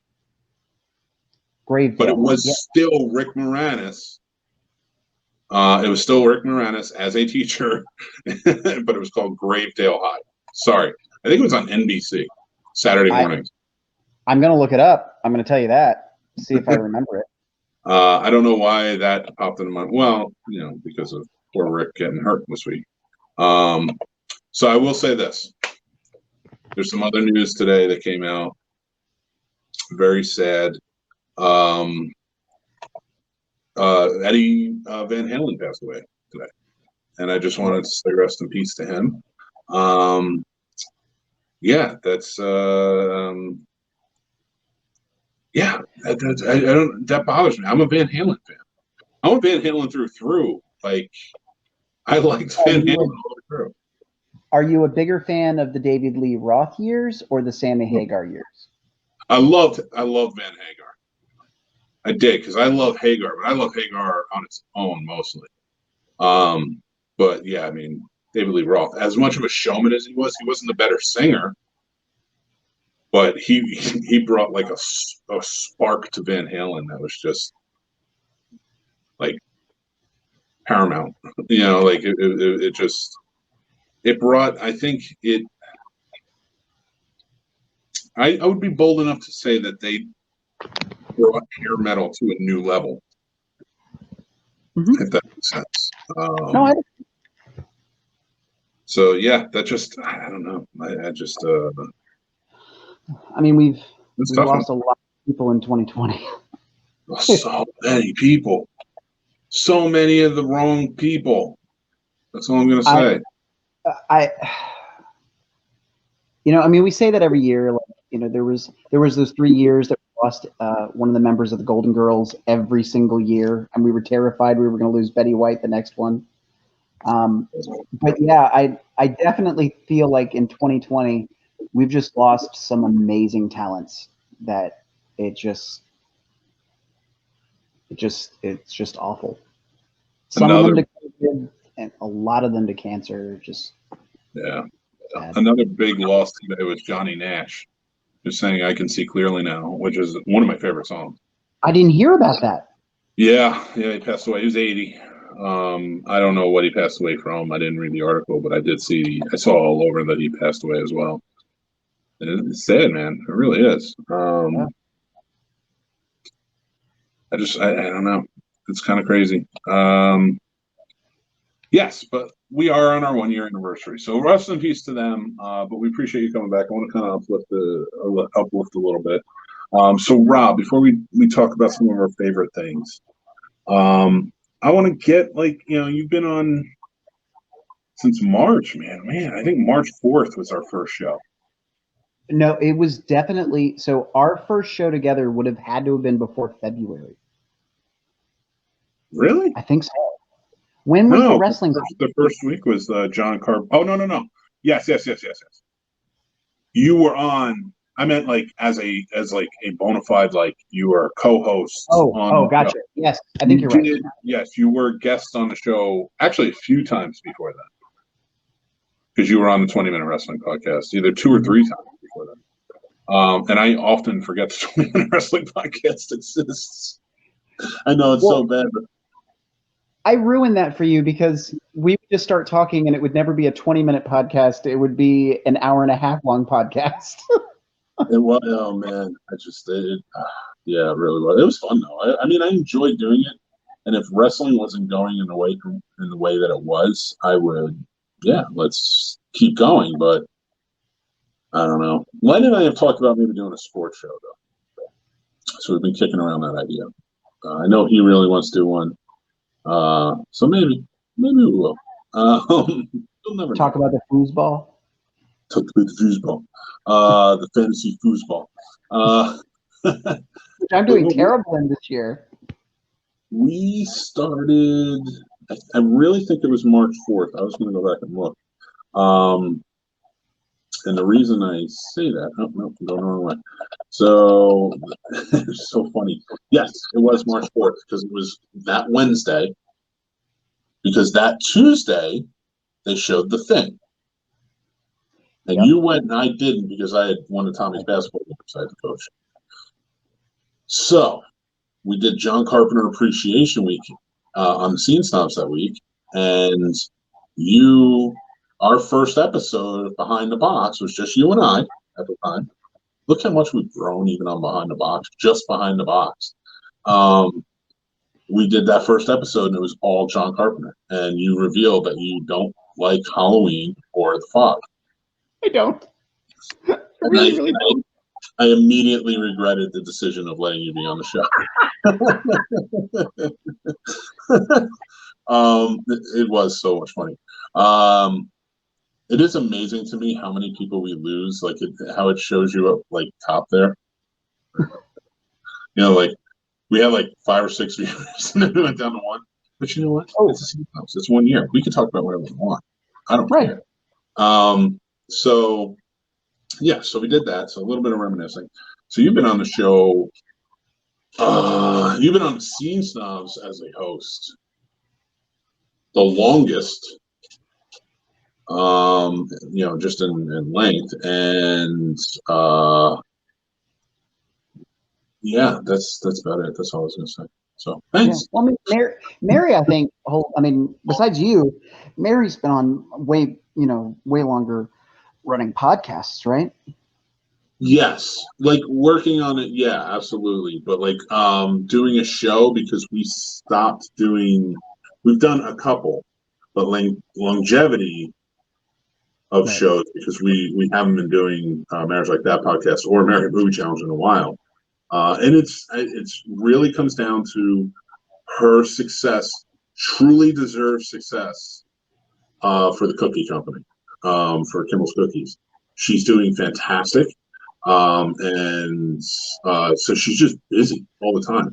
Gravedale. But it was still Rick Moranis. It was still Rick Moranis as a teacher, but it was called Gravedale High. Sorry. I think it was on NBC, Saturday mornings. I'm going to look it up. I'm going to tell you that. See if I remember it. I don't know why that popped into my... Well, because of poor Rick getting hurt this week. So I will say this. There's some other news today that came out. Very sad. Eddie Van Halen passed away today, and I just wanted to say rest in peace to him. Yeah, that's yeah. I don't. That bothers me. I'm a Van Halen fan. I'm a Van Halen through. Like, I liked Van Halen all the way through. Are you a bigger fan of the David Lee Roth years or the Sammy Hagar years? I loved Van Hagar. I did, because I love Hagar, but I love Hagar on its own mostly. But yeah, I mean, David Lee Roth, as much of a showman as he wasn't the better singer, but he brought like a spark to Van Halen that was just like paramount. Like it just brought. I think it. I would be bold enough to say that they brought hair metal to a new level. If that makes sense. No, So yeah, that just, I don't know. I just I mean, we've lost a lot of people in 2020. So many people. So many of the wrong people. That's all I'm gonna say. I mean, we say that every year. Like, there was those 3 years that we lost one of the members of the Golden Girls every single year, and we were terrified we were going to lose Betty White the next one. But yeah, I definitely feel like in 2020 we've just lost some amazing talents that it's just awful. Some of them to COVID and a lot of them to cancer. Just sad. Sad. Another big loss today was Johnny Nash, just saying "I Can See Clearly Now," which is one of my favorite songs. I didn't hear about that. Yeah, he passed away. He was 80. I don't know what he passed away from. I didn't read the article, but I saw all over that he passed away as well. And it's sad, man. It really is. Yeah. I don't know. It's kind of crazy. Yes, but we are on our 1 year anniversary, so rest in peace to them. But we appreciate you coming back. I want to kind of uplift a little bit. So Rob, before we talk about some of our favorite things, I want to get you've been on since March, man. I think March 4th was our first show. No, it was definitely so. Our first show together would have had to have been before February. Really? I think so. When was the wrestling? The first week was John Carp. Oh no. Yes. You were on. I meant like as a bona fide, like you were a co-host. Gotcha. Yes, I think you're right. Yes, you were guest on the show actually a few times before that, because you were on the 20-Minute Wrestling Podcast either 2 or 3 times before that. And I often forget the 20-Minute Wrestling Podcast exists. I know it's so bad, but I ruined that for you because we would just start talking and it would never be a 20-minute podcast. It would be an hour-and-a-half long podcast. It was, oh man, yeah, it really was. It was fun though. I mean, I enjoyed doing it, and if wrestling wasn't going in the way that it was, I would, let's keep going. But I don't know. Len and I have talked about maybe doing a sports show though, so we've been kicking around that idea. I know he really wants to do one, so maybe we will. You'll never talk about the foosball. Talk about the foosball. The fantasy foosball. Which I'm doing terrible in this year. We started, I really think it was March 4th. I was going to go back and look. And the reason I say that, no, I'm going the wrong way. So, it's so funny. Yes, it was March 4th because it was that Wednesday because that Tuesday they showed The Thing. And you went and I didn't because I had one of Tommy's basketball games I had to coach. So we did John Carpenter Appreciation Week on the Scene Snobs that week. And our first episode of Behind the Box was just you and I at the time. Look how much we've grown even on Behind the Box, just Behind the Box. We did that first episode and it was all John Carpenter. And you revealed that you don't like Halloween or The Fog. I don't. I immediately regretted the decision of letting you be on the show. It was so much funny. It is amazing to me how many people we lose, like how it shows you up like top there. Like we had like 5 or 6 viewers and then we went down to 1. But you know what? It's 1 year. We can talk about whatever we want. I don't care. So we did that. So a little bit of reminiscing. So you've been on the show. You've been on the Scene Snobs as a host the longest. Just in length, and that's about it. That's all I was gonna say. So thanks. Yeah. Well, I mean, Mary, I think. Besides you, Mary's been on way longer running podcasts, right? Yes, like working on it. Yeah, absolutely. But like doing a show because we stopped doing. We've done a couple, but longevity of shows because we haven't been doing Marriage Like That podcast or American Movie Challenge in a while, and it's really comes down to her success, truly deserves success for the cookie company, for Kimball's Cookies. She's doing fantastic, and so she's just busy all the time.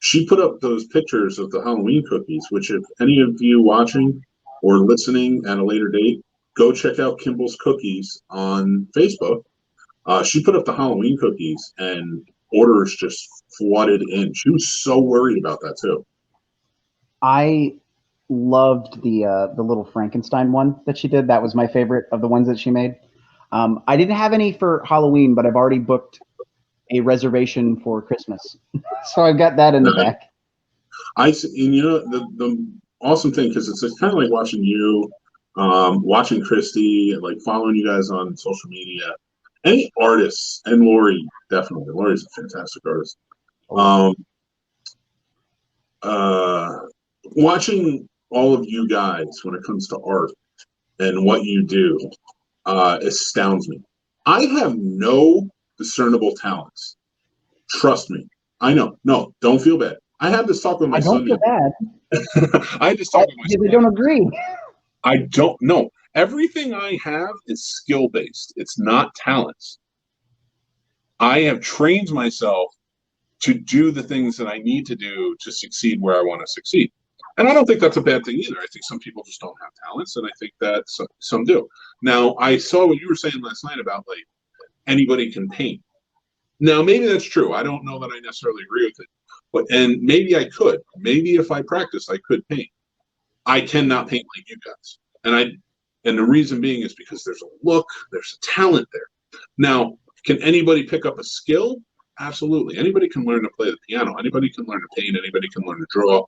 She put up those pictures of the Halloween cookies, which if any of you watching or listening at a later date, go check out Kimball's Cookies on Facebook. She put up the Halloween cookies and orders just flooded in. She was so worried about that too. I loved the little Frankenstein one that she did. That was my favorite of the ones that she made. I didn't have any for Halloween, but I've already booked a reservation for Christmas. So I've got that in the back. The awesome thing, because it's kind of like watching you, watching Christy, like following you guys on social media. Any artists, and Lori, definitely. Lori's a fantastic artist. Watching all of you guys when it comes to art and what you do astounds me. I have no discernible talents. Trust me. I know. No, don't feel bad. I had this talk with my son. I don't feel bad. I had this talk with my son. I don't agree. I don't know. Everything I have is skill-based. It's not talents. I have trained myself to do the things that I need to do to succeed where I want to succeed. And I don't think that's a bad thing either. I think some people just don't have talents, and I think that some do. Now, I saw what you were saying last night about, like, anybody can paint. Now, maybe that's true. I don't know that I necessarily agree with it. And maybe I could. Maybe if I practiced, I could paint. I cannot paint like you guys. And the reason being is because there's a look, there's a talent there. Now, can anybody pick up a skill? Absolutely. Anybody can learn to play the piano. Anybody can learn to paint. Anybody can learn to draw.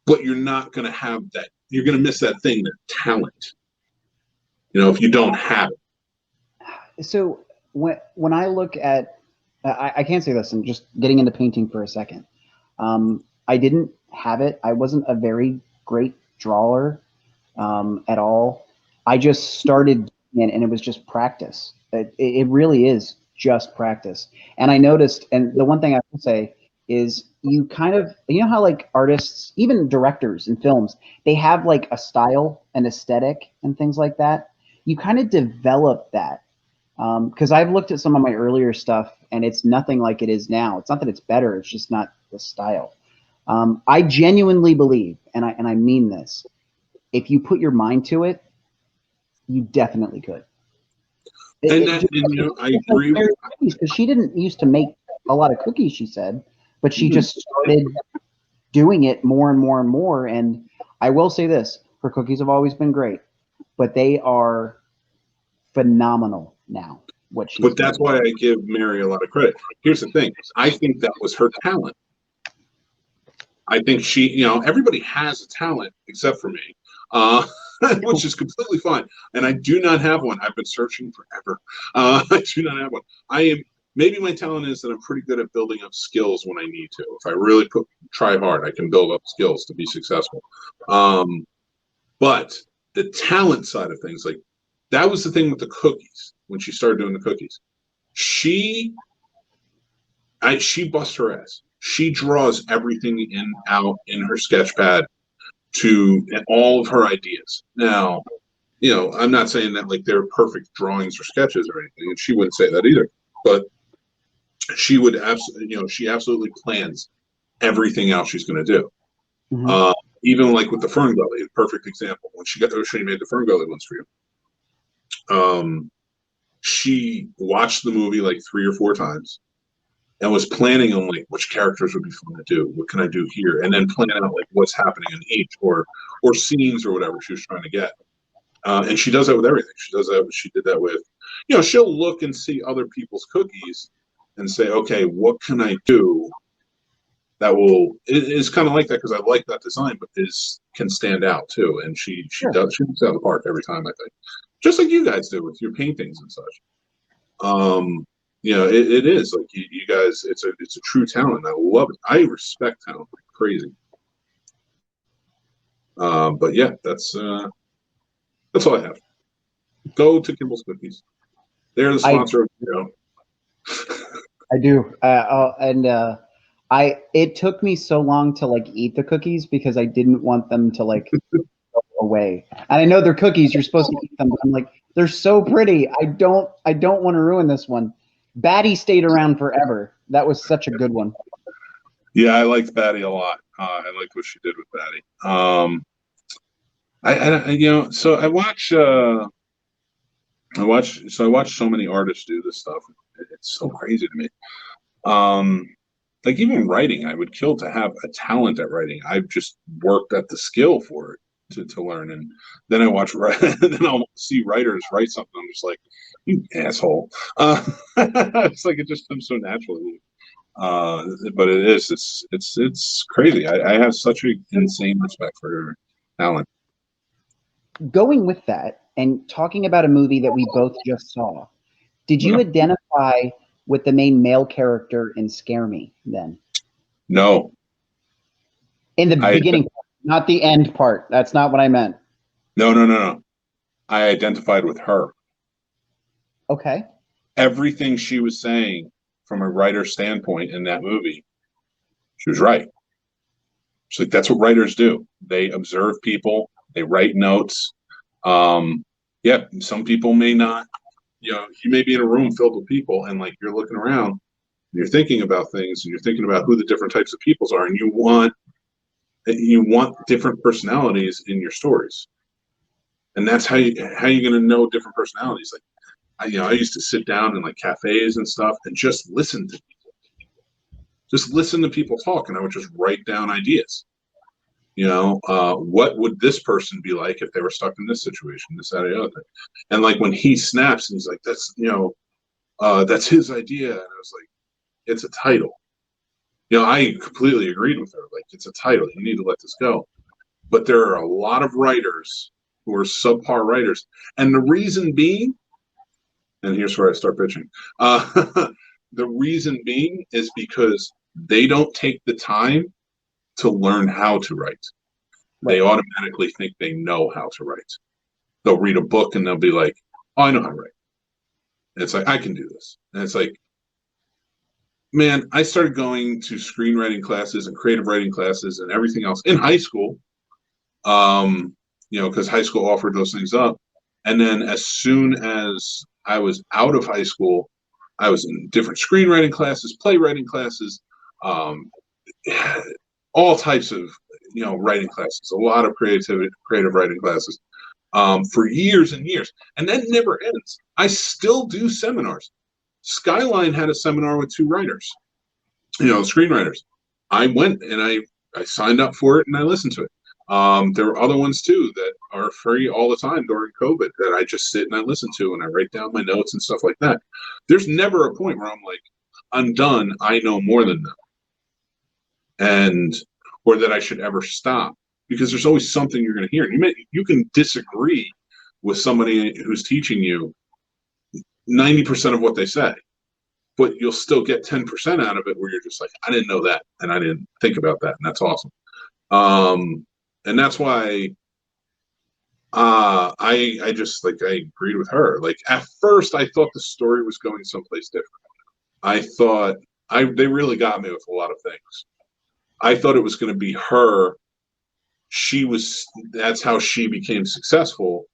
But you're not going to have that. You're going to miss that thing, that talent, if you don't have it. So when I look at, I can't say this, I'm just getting into painting for a second. I didn't have it. I wasn't a very great drawer at all. I just started and it was just practice. It really is just practice. And I noticed, and the one thing I will say is you kind of, how like artists, even directors in films, they have like a style, an aesthetic and things like that. You kind of develop that. Because I've looked at some of my earlier stuff and it's nothing like it is now. It's not that it's better, it's just not the style. I genuinely believe, and I mean this, if you put your mind to it, you definitely could. I agree. Because she didn't used to make a lot of cookies, she said, but she just started doing it more and more and more. And I will say this: her cookies have always been great, but they are phenomenal now. What she's But that's doing. why I give Mary a lot of credit. Here's the thing: I think that was her talent. I think she, everybody has a talent except for me, which is completely fine. And I do not have one. I've been searching forever. I do not have one. Maybe my talent is that I'm pretty good at building up skills when I need to. If I really try hard, I can build up skills to be successful. But the talent side of things, like that was the thing with the cookies when she started doing the cookies. She busts her ass. She draws everything out in her sketch pad to all of her ideas. Now, I'm not saying that like they're perfect drawings or sketches or anything, and she wouldn't say that either. But she would absolutely, she absolutely plans everything else she's going to do. Mm-hmm. Even like with the Fern Gully, perfect example. When she made the Fern Gully ones for you, she watched the movie like 3 or 4 times and was planning on like which characters would be fun to do, what can I do here, and then plan out like what's happening in each or scenes or whatever she was trying to get. And she does that with everything. She did that with, she'll look and see other people's cookies and say, okay, what can I do that is kind of like that because I like that design, but can stand out too. And she knocks out of the park every time, I think, just like you guys do with your paintings and such. It is like you guys. It's a true talent. I love it. I respect talent like crazy. But yeah, that's all I have. Go to Kimball's Cookies. They're the sponsor of the show. I do, it took me so long to like eat the cookies because I didn't want them to like go away. And I know they're cookies; you're supposed to eat them. But I'm like, they're so pretty. I don't want to ruin this one. Batty stayed around forever. That was such a good one. Yeah, I liked Batty a lot. I liked what she did with Batty. So I watch so many artists do this stuff. It's so crazy to me. Like even writing, I would kill to have a talent at writing. I've just worked at the skill for it to learn, and then I watch then I'll see writers write something. I'm just like, you asshole. It's like it just comes so naturally. But it's crazy. I have such an insane respect for her talent. Going with that and talking about a movie that we both just saw, did you identify with the main male character in Scare Me then? No. In the beginning part, not the end part. That's not what I meant. No. I identified with her. Okay. Everything she was saying from a writer's standpoint in that movie, she was right. She's like, that's what writers do. They observe people, they write notes. Some people may not, you may be in a room filled with people and like you're looking around and you're thinking about things and you're thinking about who the different types of peoples are, and you want different personalities in your stories. And that's how you're going to know different personalities. Like, I used to sit down in like cafes and stuff and just listen to people. Just listen to people talk, and I would just write down ideas. What would this person be like if they were stuck in this situation, this, that, or the other thing. And like when he snaps and he's like, that's his idea. And I was like, it's a title. I completely agreed with her. Like, it's a title. You need to let this go. But there are a lot of writers who are subpar writers. And the reason being, and here's where I start bitching. The reason being is because they don't take the time to learn how to write. They automatically think they know how to write. They'll read a book and they'll be like, oh, I know how to write. And it's like, I can do this. And it's like, man, I started going to screenwriting classes and creative writing classes and everything else in high school, because high school offered those things up. And then as soon as I was out of high school, I was in different screenwriting classes, playwriting classes, all types of writing classes, a lot of creative writing classes for years and years, and that never ends. I still do seminars. Skyline had a seminar with 2 writers, screenwriters. I went and I signed up for it and I listened to it. There are other ones too that are free all the time during COVID that I just sit and I listen to and I write down my notes and stuff like that. There's never a point where I'm like, I'm done. I know more than them, and or that I should ever stop, because there's always something you're going to hear. You can disagree with somebody who's teaching you 90% of what they say, but you'll still get 10% out of it where you're just like, I didn't know that, and I didn't think about that, and that's awesome. And that's why I just like I agreed with her. Like at first, I thought the story was going someplace different. I thought they really got me with a lot of things. I thought it was going to be her. That's how she became successful.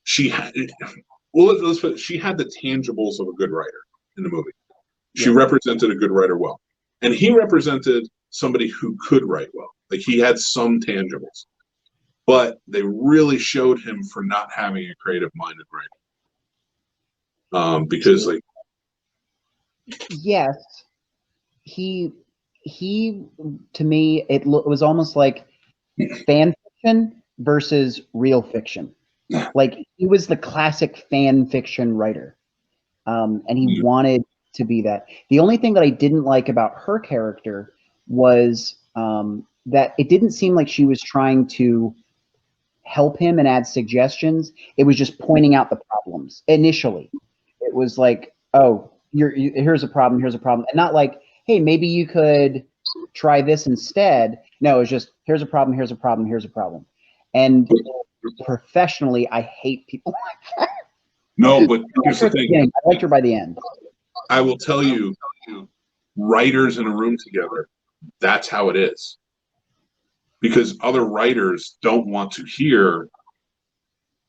She had she had the tangibles of a good writer in the movie. She represented a good writer well, and he represented somebody who could write well. Like he had some tangibles, but they really showed him for not having a creative minded writer. Because like, yes, he to me it was almost like fan fiction versus real fiction. Like he was the classic fan fiction writer, and he wanted to be that. The only thing that I didn't like about her character was that it didn't seem like she was trying to help him and add suggestions. It was just pointing out the problems initially. It was like, oh, here's a problem, and not like, hey, maybe you could try this instead. No, it was just here's a problem, here's a problem, here's a problem. And professionally, I hate people like that. No, but here's the thing. I liked her by the end. I will tell you, writers in a room together, that's how it is. Because other writers don't want to hear,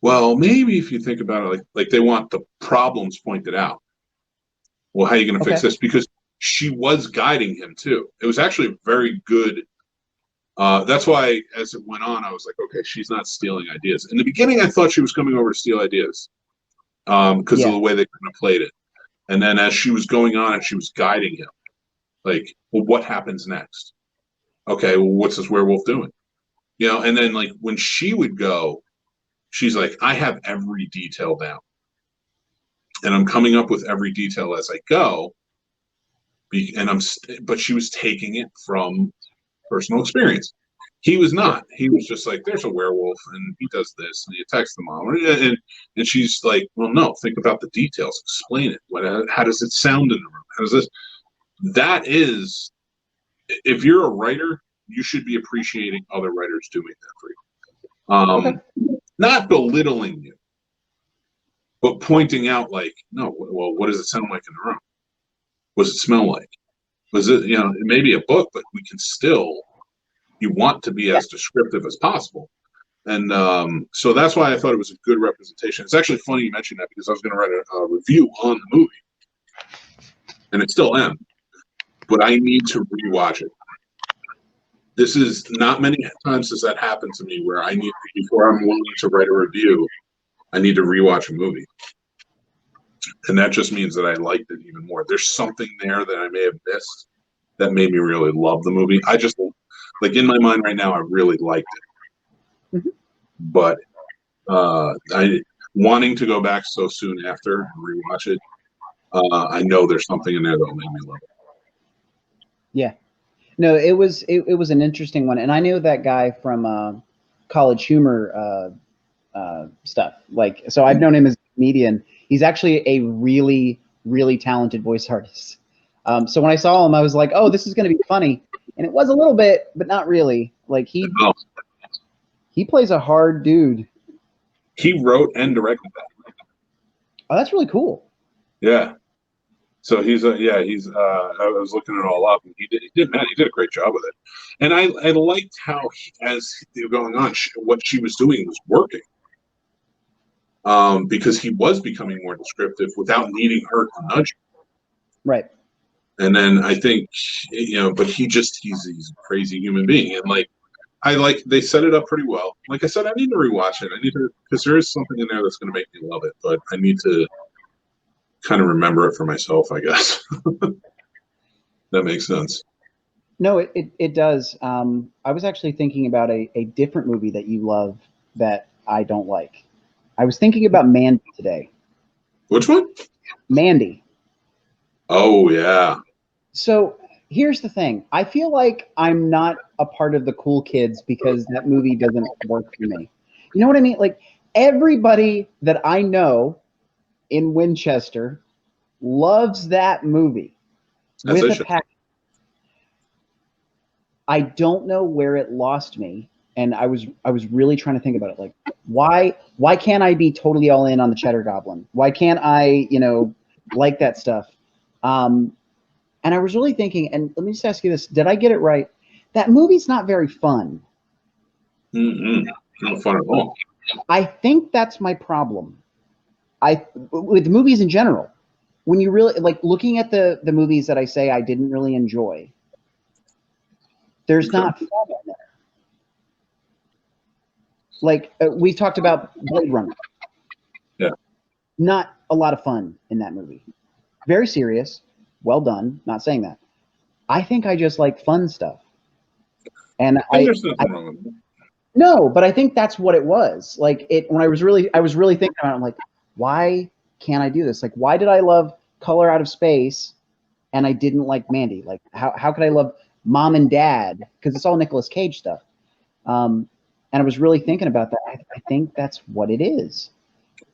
well, maybe if you think about it, like they want the problems pointed out. Well, how are you going to fix this? Because she was guiding him too. It was actually very good. That's why as it went on, I was like, okay, she's not stealing ideas. In the beginning, I thought she was coming over to steal ideas because of the way they kind of played it. And then as she was going on and she was guiding him, like, well, what happens next? Okay, well, what's this werewolf doing? You know, and then like when she would go, she's like, I have every detail down. And I'm coming up with every detail as I go. But she was taking it from personal experience. He was not. He was just like, there's a werewolf and he does this and he attacks the mom. And she's like, well, no, think about the details. Explain it. How does it sound in the room? How does this? That is, if you're a writer, you should be appreciating other writers doing that for you. Not belittling you, but pointing out like, no, well, what does it sound like in the room? What does it smell like? Was it, you know, it may be a book, but we can still, you want to be as descriptive as possible. And so that's why I thought it was a good representation. It's actually funny you mentioned that because I was going to write a review on the movie. And I still am. But I need to rewatch it. This is not many times has that happened to me where I need, before I'm willing to write a review, I need to rewatch a movie. And that just means that I liked it even more. There's something there that I may have missed that made me really love the movie. I just, like in my mind right now, I really liked it. Mm-hmm. But wanting to go back so soon after and rewatch it, I know there's something in there that'll make me love it. Yeah. No, it was an interesting one. And I knew that guy from College Humor stuff. Like, so I've known him as a comedian. He's actually a really, really talented voice artist. So when I saw him, I was like, oh, this is going to be funny. And it was a little bit, but not really. Like he plays a hard dude. He wrote and directed that. Oh, that's really cool. Yeah. So I was looking it all up, and he did a great job with it. And I liked how, as they were going on, what she was doing was working. Because he was becoming more descriptive without needing her to nudge him. Right. And then I think, you know, but he's a crazy human being. And they set it up pretty well. Like I said, I need to rewatch it. Because there is something in there that's going to make me love it, but I need to kind of remember it for myself, I guess. That makes sense. No, it does. I was actually thinking about a different movie that you love that I don't like. I was thinking about Mandy today. Which one? Mandy. Oh yeah. So here's the thing. I feel like I'm not a part of the cool kids because that movie doesn't work for me. You know what I mean? Like everybody that I know in Winchester loves that movie As with they a should. passion. I don't know where it lost me, and I was really trying to think about it. Like, why can't I be totally all in on the Cheddar Goblin? Why can't I, like that stuff? And I was really thinking, and let me just ask you this: did I get it right? That movie's not very fun. Not fun at all. I think that's my problem. With movies in general, when you really like looking at the movies that I say I didn't really enjoy, there's not fun in there. Like we talked about Blade Runner. Yeah. Not a lot of fun in that movie. Very serious, well done. Not saying that. I think I just like fun stuff. And There's nothing wrong with it. no, but I think that's what it was. Like when I was really thinking about it, I'm like, why can't I do this? Like, why did I love Color Out of Space and I didn't like Mandy? Like, how could I love Mom and Dad? Because it's all Nicolas Cage stuff. And I was really thinking about that. I think that's what it is.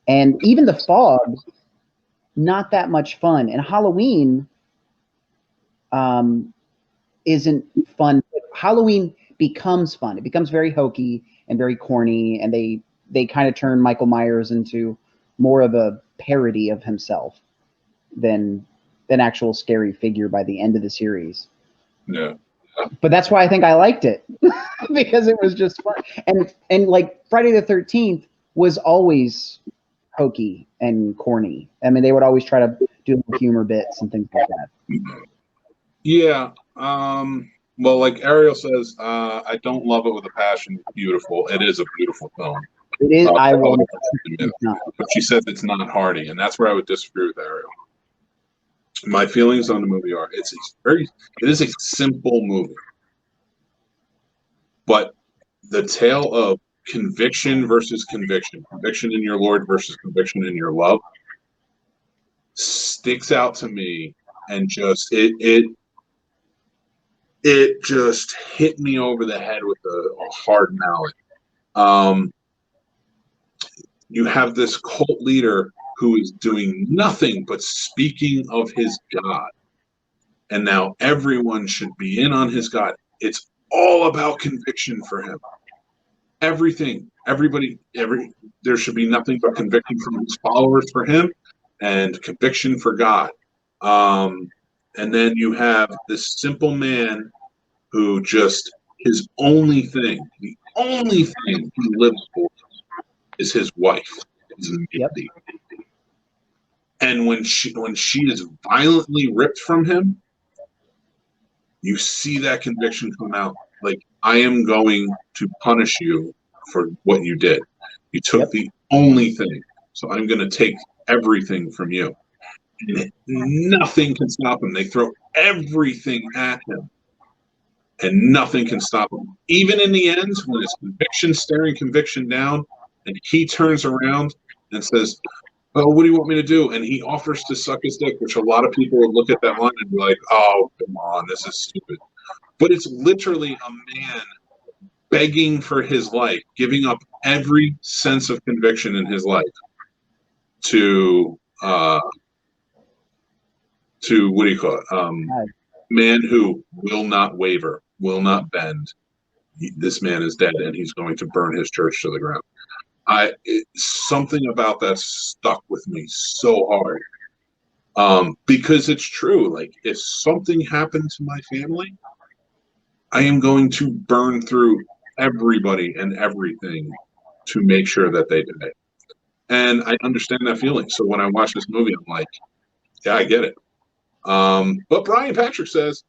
And even The Fog, not that much fun. And Halloween isn't fun. Halloween becomes fun. It becomes very hokey and very corny, and they kind of turn Michael Myers into more of a parody of himself than actual scary figure by the end of the series. Yeah. But that's why I think I liked it because it was just fun. And like Friday the 13th was always hokey and corny. I mean, they would always try to do humor bits and things like that. Yeah. Well, like Ariel says, I don't love it with a passion. Beautiful. It is a beautiful film. It is. I will. But she says it's not Hardy, and that's where I would disagree with Ariel. My feelings on the movie are it is a simple movie, but the tale of conviction versus conviction in your Lord versus conviction in your love sticks out to me, and just it just hit me over the head with a hard mallet. You have this cult leader who is doing nothing but speaking of his God. And now everyone should be in on his God. It's all about conviction for him. Everything, there should be nothing but conviction from his followers for him and conviction for God. And then you have this simple man who just, the only thing he lives for is his wife, is Mandy. Yep. And when she is violently ripped from him, you see that conviction come out. Like, I am going to punish you for what you did. You took the only thing, so I'm going to take everything from you. And nothing can stop him. They throw everything at him, and nothing can stop him. Even in the end, when it's conviction staring conviction down, and he turns around and says, "Oh, what do you want me to do?" And he offers to suck his dick, which a lot of people would look at that line and be like, "Oh, come on, this is stupid." But it's literally a man begging for his life, giving up every sense of conviction in his life to what do you call it? Man who will not waver, will not bend. This man is dead, and he's going to burn his church to the ground. Something about that stuck with me so hard, because it's true. Like, if something happened to my family, I am going to burn through everybody and everything to make sure that they die. And I understand that feeling. So when I watch this movie, I'm like, yeah, I get it. But Brian Patrick says,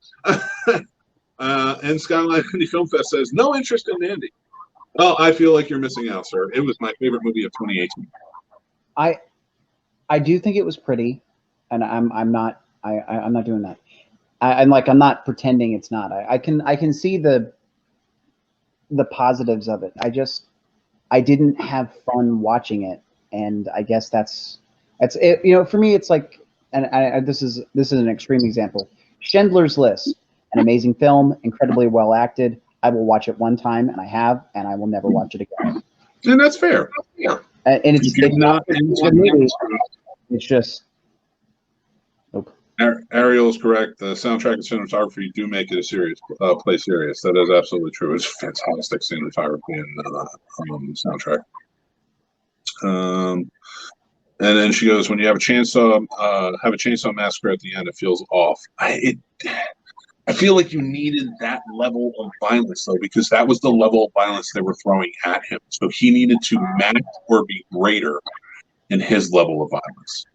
and Skyline Indie Film Fest says, no interest in Mandy. Well, I feel like you're missing out, sir. It was my favorite movie of 2018. I do think it was pretty, and I'm not doing that. I'm like, I'm not pretending it's not. I can see the positives of it. I didn't have fun watching it, and I guess that's it. You know, for me, it's like, and this is an extreme example. Schindler's List, an amazing film, incredibly well acted. I will watch it one time, and I have, and I will never watch it again. And that's fair. Yeah. And it's not a movie. It's just. Nope. Ariel's correct. The soundtrack and cinematography do make it a serious play serious. That is absolutely true. It's fantastic cinematography and soundtrack. And then she goes, when you have a chainsaw massacre at the end, it feels off. I feel like you needed that level of violence though, because that was the level of violence they were throwing at him. So he needed to match or be greater in his level of violence.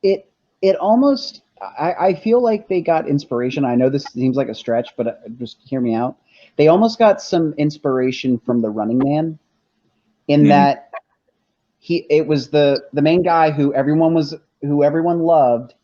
It almost. I feel like they got inspiration. I know this seems like a stretch, but just hear me out. They almost got some inspiration from The Running Man, in that it was the main guy who everyone loved,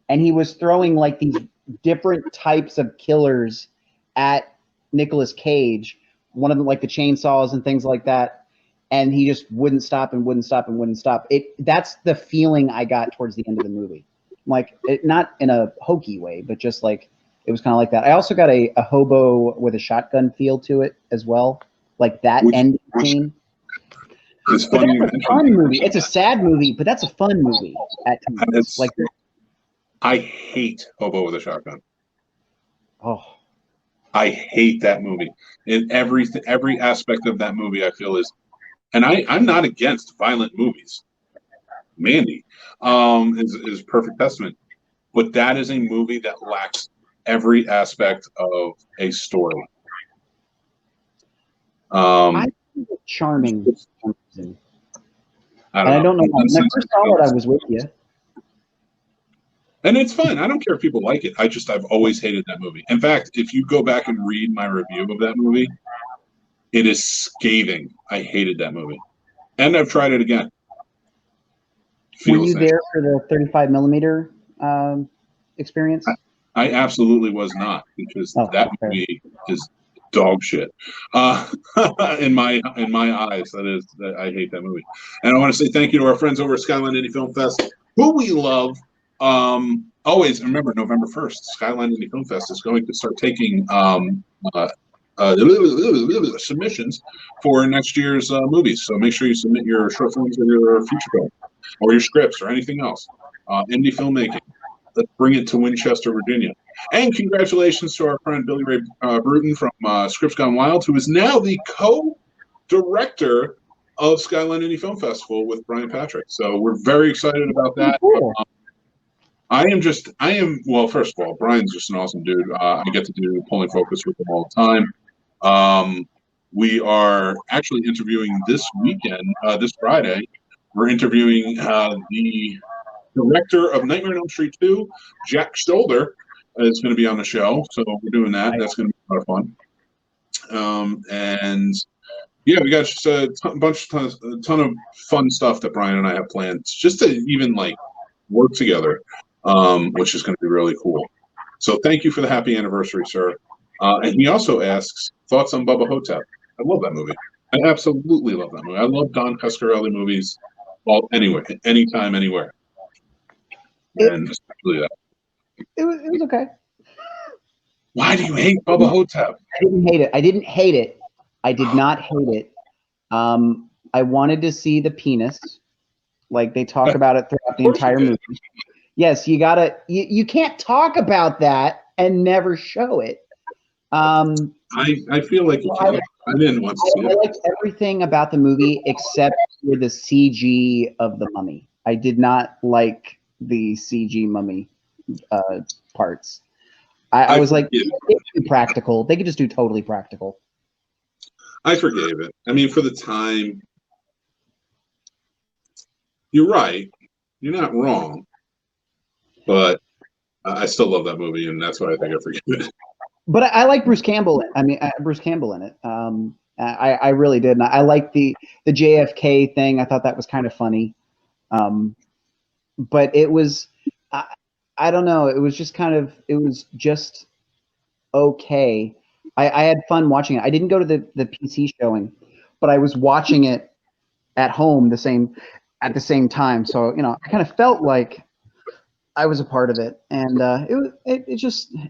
and he was throwing like these different types of killers at Nicolas Cage. One of them, like the chainsaws and things like that, and he just wouldn't stop and wouldn't stop and wouldn't stop. That's the feeling I got towards the end of the movie. Like, not in a hokey way, but just like, it was kind of like that. I also got a hobo with a shotgun feel to it as well, like that end scene. It's funny. That's a fun movie. It's a sad movie, but that's a fun movie at times. Like, I hate Hobo with a Shotgun. Oh, I hate that movie. In every aspect of that movie, I feel is, and I'm not against violent movies. Mandy is perfect testament, but that is a movie that lacks every aspect of a story. I think it's charming. I don't know. When I first saw it, I was with you. And it's fine. I don't care if people like it. I've always hated that movie. In fact, if you go back and read my review of that movie, it is scathing. I hated that movie. And I've tried it again. Were you there for the 35 millimeter experience? I absolutely was not, because that movie is dog shit. In my eyes, that I hate that movie. And I want to say thank you to our friends over at Skyline Indie Film Fest, who we love. Always remember, November 1st, Skyline Indie Film Fest is going to start taking submissions for next year's movies. So make sure you submit your short films or your feature film or your scripts or anything else. Indie filmmaking. Let's bring it to Winchester, Virginia. And congratulations to our friend Billy Ray Bruton from Scripts Gone Wild, who is now the co-director of Skyline Indie Film Festival with Brian Patrick. So we're very excited about that. Cool. Well, first of all, Brian's just an awesome dude. I get to do Pulling Focus with him all the time. We are actually interviewing this weekend, this Friday. We're interviewing the director of Nightmare on Elm Street 2, Jack Stolder, is going to be on the show. So we're doing that. That's going to be a lot of fun. And yeah, we got just a ton of fun stuff that Brian and I have planned just to even like work together, which is going to be really cool. So thank you for the happy anniversary, sir. And he also asks thoughts on Bubba Hotep. I love that movie. I absolutely love that movie. I love Don Coscarelli movies, anywhere, anytime, anywhere. And especially that. It was okay. Why do you hate Bubba Hotep? I didn't hate it. I didn't hate it. I did not hate it. I wanted to see the penis. Like, they talk about it throughout the entire movie. Yes, you gotta. You can't talk about that and never show it. I feel like I didn't want to see it. I liked everything about the movie except for the CG of the mummy. I did not like the CG mummy parts. I was like, they could do practical. They could just do totally practical. I forgave it. I mean, for the time, you're right. You're not wrong. But I still love that movie, and that's why I think I forgave it. But I like Bruce Campbell. Bruce Campbell in it. I really did. And I like the JFK thing. I thought that was kind of funny. But it was, I don't know. It was just it was just okay. I had fun watching it. I didn't go to the PC showing, but I was watching it at home at the same time. So, you know, I kind of felt like I was a part of it, and it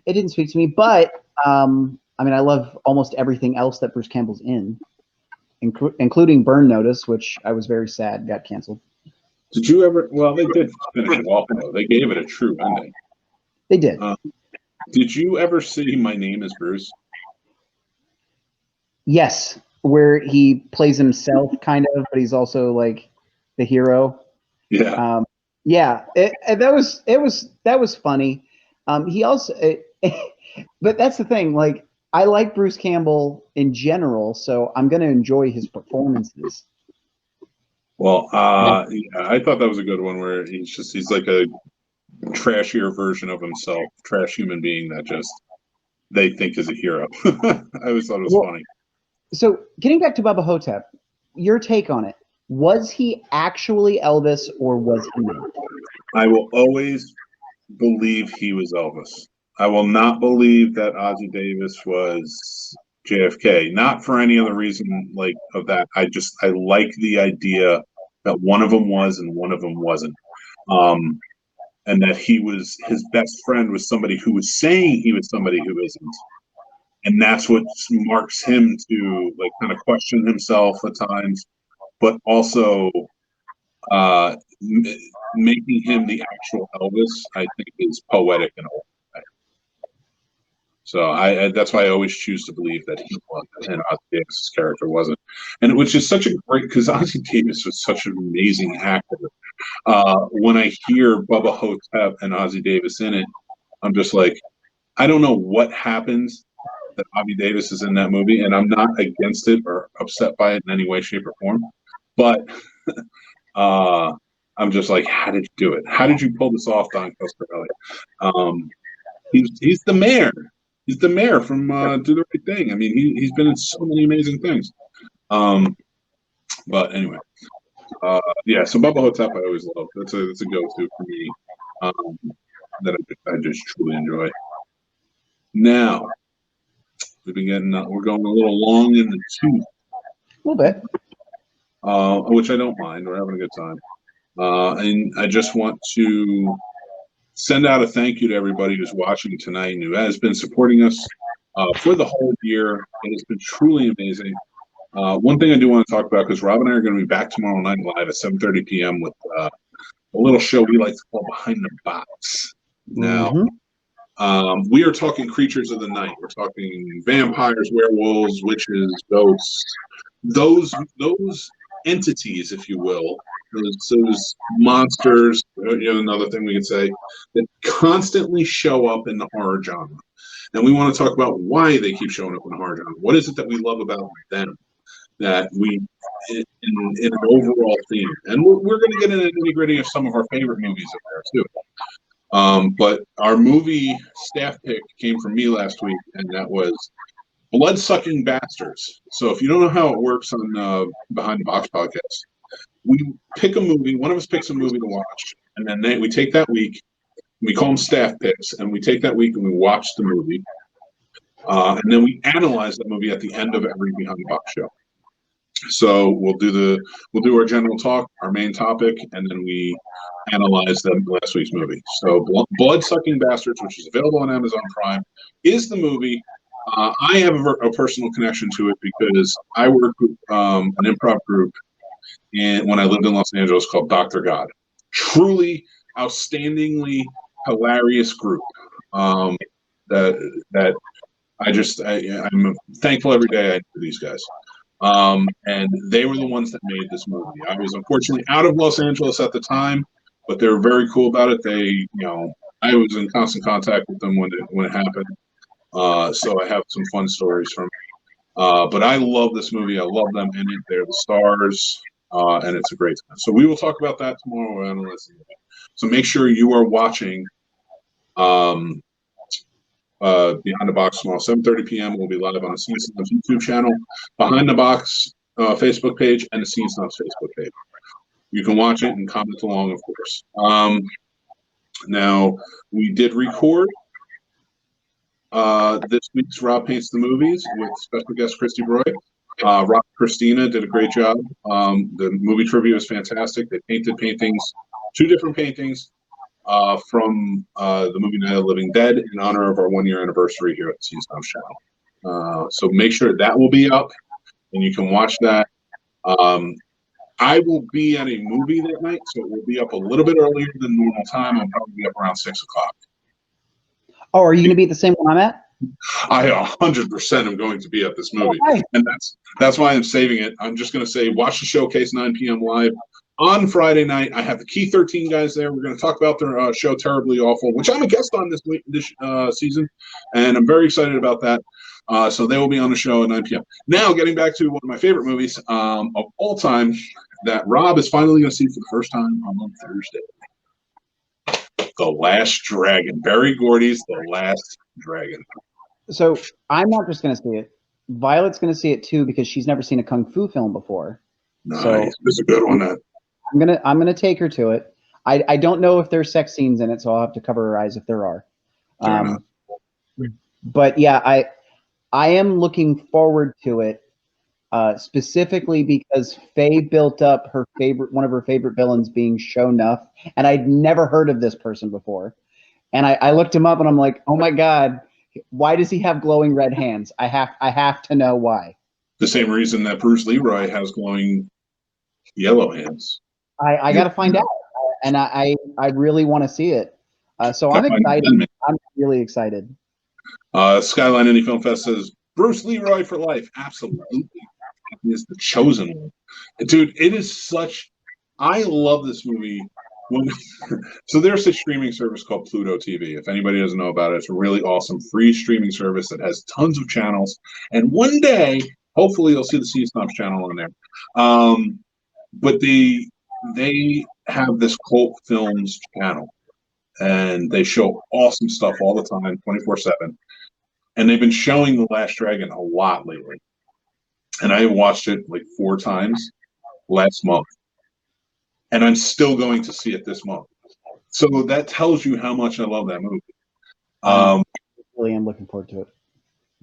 didn't speak to me. But I mean, I love almost everything else that Bruce Campbell's in, including Burn Notice, which I was very sad got canceled. Did you ever? Well, they did finish it off though. They gave it a true ending. They did. Did you ever see My Name Is Bruce? Yes, where he plays himself, kind of, but he's also like the hero. Yeah. Yeah, that was funny. He also, but that's the thing. Like, I like Bruce Campbell in general, so I'm going to enjoy his performances. Well, yeah, I thought that was a good one where he's like a trashier version of himself, trash human being that just they think is a hero. I always thought it was funny. So getting back to Bubba Hotep, your take on it. Was he actually Elvis or was he not? I will always believe he was Elvis. I will not believe that Ozzie Davis was JFK. Not for any other reason like of that. I like the idea that one of them was and one of them wasn't. And that his best friend was somebody who was saying he was somebody who isn't. And that's what marks him to like kind of question himself at times, but also making him the actual Elvis, I think, is poetic in a way. So that's why I always choose to believe that he was, and Ozzie Davis's character wasn't, and which is such a great because Ozzie Davis was such an amazing actor. When I hear Bubba Hotep and Ozzie Davis in it, I'm just like, I don't know what happens that Ozzie Davis is in that movie, and I'm not against it or upset by it in any way, shape, or form, but. I'm just like, how did you do it? How did you pull this off, Don Coscarelli? He's the mayor. He's the mayor from Do the Right Thing. I mean, he's been in so many amazing things. But anyway, yeah. So Bubba Hotep, I always love. That's a go-to for me. That I just truly enjoy. Now we've been getting we're going a little long in the tooth. A little bit. Which I don't mind. We're having a good time. And I just want to send out a thank you to everybody who's watching tonight and who has been supporting us for the whole year. It has been truly amazing. One thing I do want to talk about, because Rob and I are going to be back tomorrow night live at 7:30 p.m. with a little show we like to call Behind the Box. Now, we are talking creatures of the night. We're talking vampires, werewolves, witches, ghosts. Those entities, if you will, those monsters, another thing we can say, that constantly show up in the horror genre. And we want to talk about why they keep showing up in the horror genre. What is it that we love about them that we, in an overall theme? And we're going to get into the nitty-gritty of some of our favorite movies in there, too. But our movie staff pick came from me last week, and that was Blood-Sucking Bastards. So if you don't know how it works on Behind the Box podcast, we pick a movie. One of us picks a movie to watch, and then we take that week. We call them staff picks, and we take that week and we watch the movie, and then we analyze that movie at the end of every Behind the Box show. So we'll do our general talk, our main topic, and then we analyze last week's movie. So Blood-Sucking Bastards, which is available on Amazon Prime, is the movie. I have a personal connection to it because I work with an improv group when I lived in Los Angeles called Dr. God. Truly outstandingly hilarious group that I'm thankful every day I know these guys. And they were the ones that made this movie. I was unfortunately out of Los Angeles at the time, but they were very cool about it. I was in constant contact with them when it happened. So I have some fun stories from it. But I love this movie. I love them in it. They're the stars. And it's a great time. So we will talk about that tomorrow. So make sure you are watching Behind the Box tomorrow, 7:30 p.m. We'll be live on the Scene Snobs YouTube channel, Behind the Box Facebook page, and the Scene Snobs Facebook page. You can watch it and comment along, of course. Now, we did record this week's Rob Paints the Movies with special guest Christy Broy. Rob and Christina did a great job. The movie trivia was fantastic. They painted paintings, 2 different paintings from the movie Night of the Living Dead in honor of our 1-year anniversary here at the Snobs channel. So make sure that will be up, and you can watch that. I will be at a movie that night, so it will be up a little bit earlier than normal time. I'll probably be up around 6 o'clock. Oh, are you going to be at the same one I'm at? I 100% am going to be at this movie, and that's why I'm saving it. I'm just going to say, watch the showcase 9 p.m. live on Friday night. I have the Key 13 guys there. We're going to talk about their show Terribly Awful, which I'm a guest on this season, and I'm very excited about that. So they will be on the show at 9 p.m. Now, getting back to one of my favorite movies of all time that Rob is finally going to see for the first time on Thursday. The Last Dragon. Barry Gordy's The Last Dragon. So I'm not just going to see it. Violet's going to see it too because she's never seen a kung fu film before. Nice. So It's a good one. That I'm gonna take her to it. I don't know if there's sex scenes in it, so I'll have to cover her eyes if there are. But yeah, I am looking forward to it. Specifically because Faye built up one of her favorite villains being Sho'nuff, and I'd never heard of this person before. And I looked him up, and I'm like, oh my god, why does he have glowing red hands? I have to know why. The same reason that Bruce Leroy has glowing yellow hands. I got to find out, and I really want to see it. So I'm excited. I'm really excited. Skyline Indie Film Fest says Bruce Leroy for life. Absolutely. He is the chosen one. Dude, it is such... I love this movie. So there's a streaming service called Pluto TV. If anybody doesn't know about it, it's a really awesome free streaming service that has tons of channels. And one day, hopefully you'll see the C-Snobs channel on there. But they have this cult films channel. And they show awesome stuff all the time, 24/7. And they've been showing The Last Dragon a lot lately. And I watched it like 4 times last month. And I'm still going to see it this month. So that tells you how much I love that movie. Really am looking forward to it.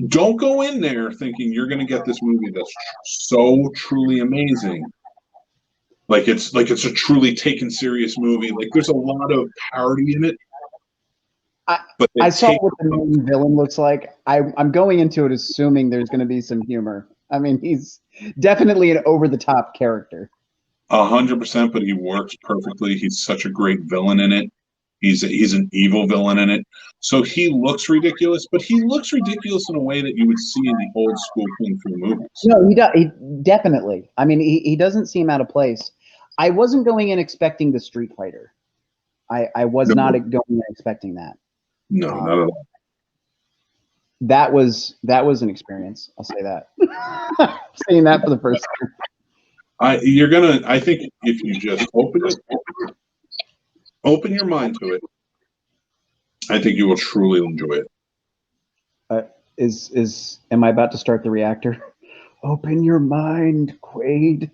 Don't go in there thinking you're going to get this movie that's so truly amazing. Like it's a truly taken serious movie. Like there's a lot of parody in it. I saw what the main villain looks like. I'm going into it assuming there's going to be some humor. I mean, he's definitely an over-the-top character. 100%, but he works perfectly. He's such a great villain in it. He's an evil villain in it. So he looks ridiculous, but he looks ridiculous in a way that you would see in the old school kung fu movies. No, he definitely. I mean, he doesn't seem out of place. I wasn't going in expecting the Street Fighter. I was not going in expecting that. No, not at all. That was an experience. I'll say that. Saying that for the first time. I think if you just open your mind to it, I think you will truly enjoy it. Am I about to start the reactor? Open your mind, Quaid.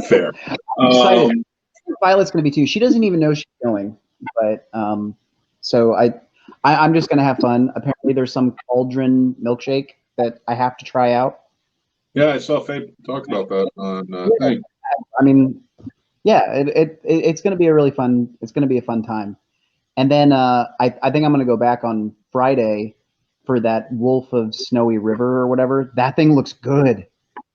Fair. I'm excited. Violet's going to be too. She doesn't even know she's going, but so I'm just going to have fun. Apparently, there's some cauldron milkshake that I have to try out. Yeah, I saw Faye talk about that on thing. I mean, yeah, it's going to be a really fun. It's going to be a fun time. And then I think I'm going to go back on Friday for that Wolf of Snowy River or whatever. That thing looks good.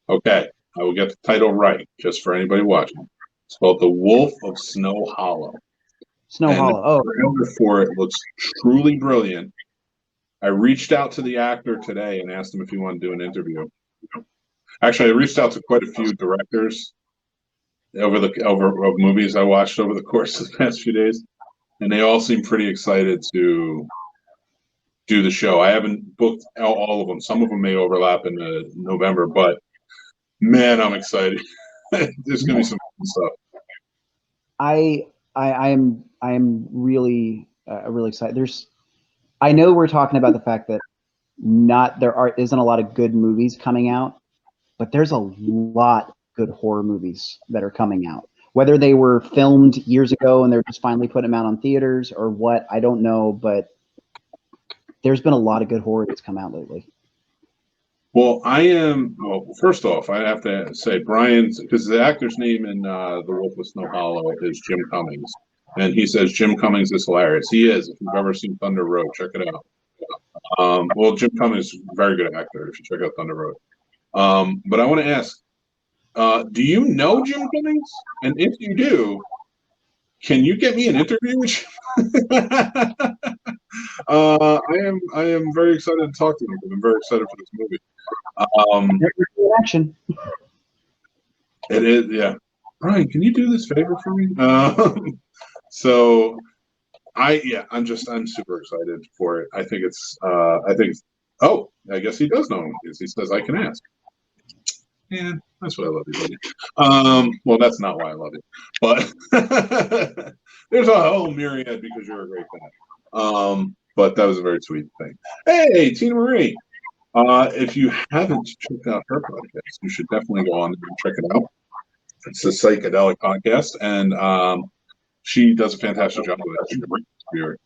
Okay, I will get the title right just for anybody watching. It's called The Wolf of Snow Hollow. Hollow. The trailer for it looks truly brilliant. I reached out to the actor today and asked him if he wanted to do an interview. Actually, I reached out to quite a few directors over movies I watched over the course of the past few days, and they all seem pretty excited to do the show. I haven't booked all of them. Some of them may overlap in November, but man, I'm excited. There's gonna be some fun stuff. I am really excited. I know we're talking about the fact that isn't a lot of good movies coming out, but there's a lot of good horror movies that are coming out. Whether they were filmed years ago and they're just finally putting them out on theaters or what, I don't know. But there's been a lot of good horror that's come out lately. Well, first off, I have to say Brian, because the actor's name in The Wolf with Snow Hollow is Jim Cummings. And he says Jim Cummings is hilarious. He is. If you've ever seen Thunder Road, check it out. Well, Jim Cummings is a very good actor if you check out Thunder Road. But I want to ask, do you know Jim Cummings? And if you do, can you get me an interview with you? I am very excited to talk to him because I'm very excited for this movie. Action. It is, yeah. Brian, can you do this favor for me? So I'm super excited for it. I think oh, I guess he does know him because he says I can ask. Yeah, that's why I love you, buddy. Well, that's not why I love you, but there's a whole myriad because you're a great guy. But that was a very sweet thing. Hey, Tina Marie. If you haven't checked out her podcast, you should definitely go on and check it out. It's a psychedelic podcast, and she does a fantastic job with it. She's a great spirit.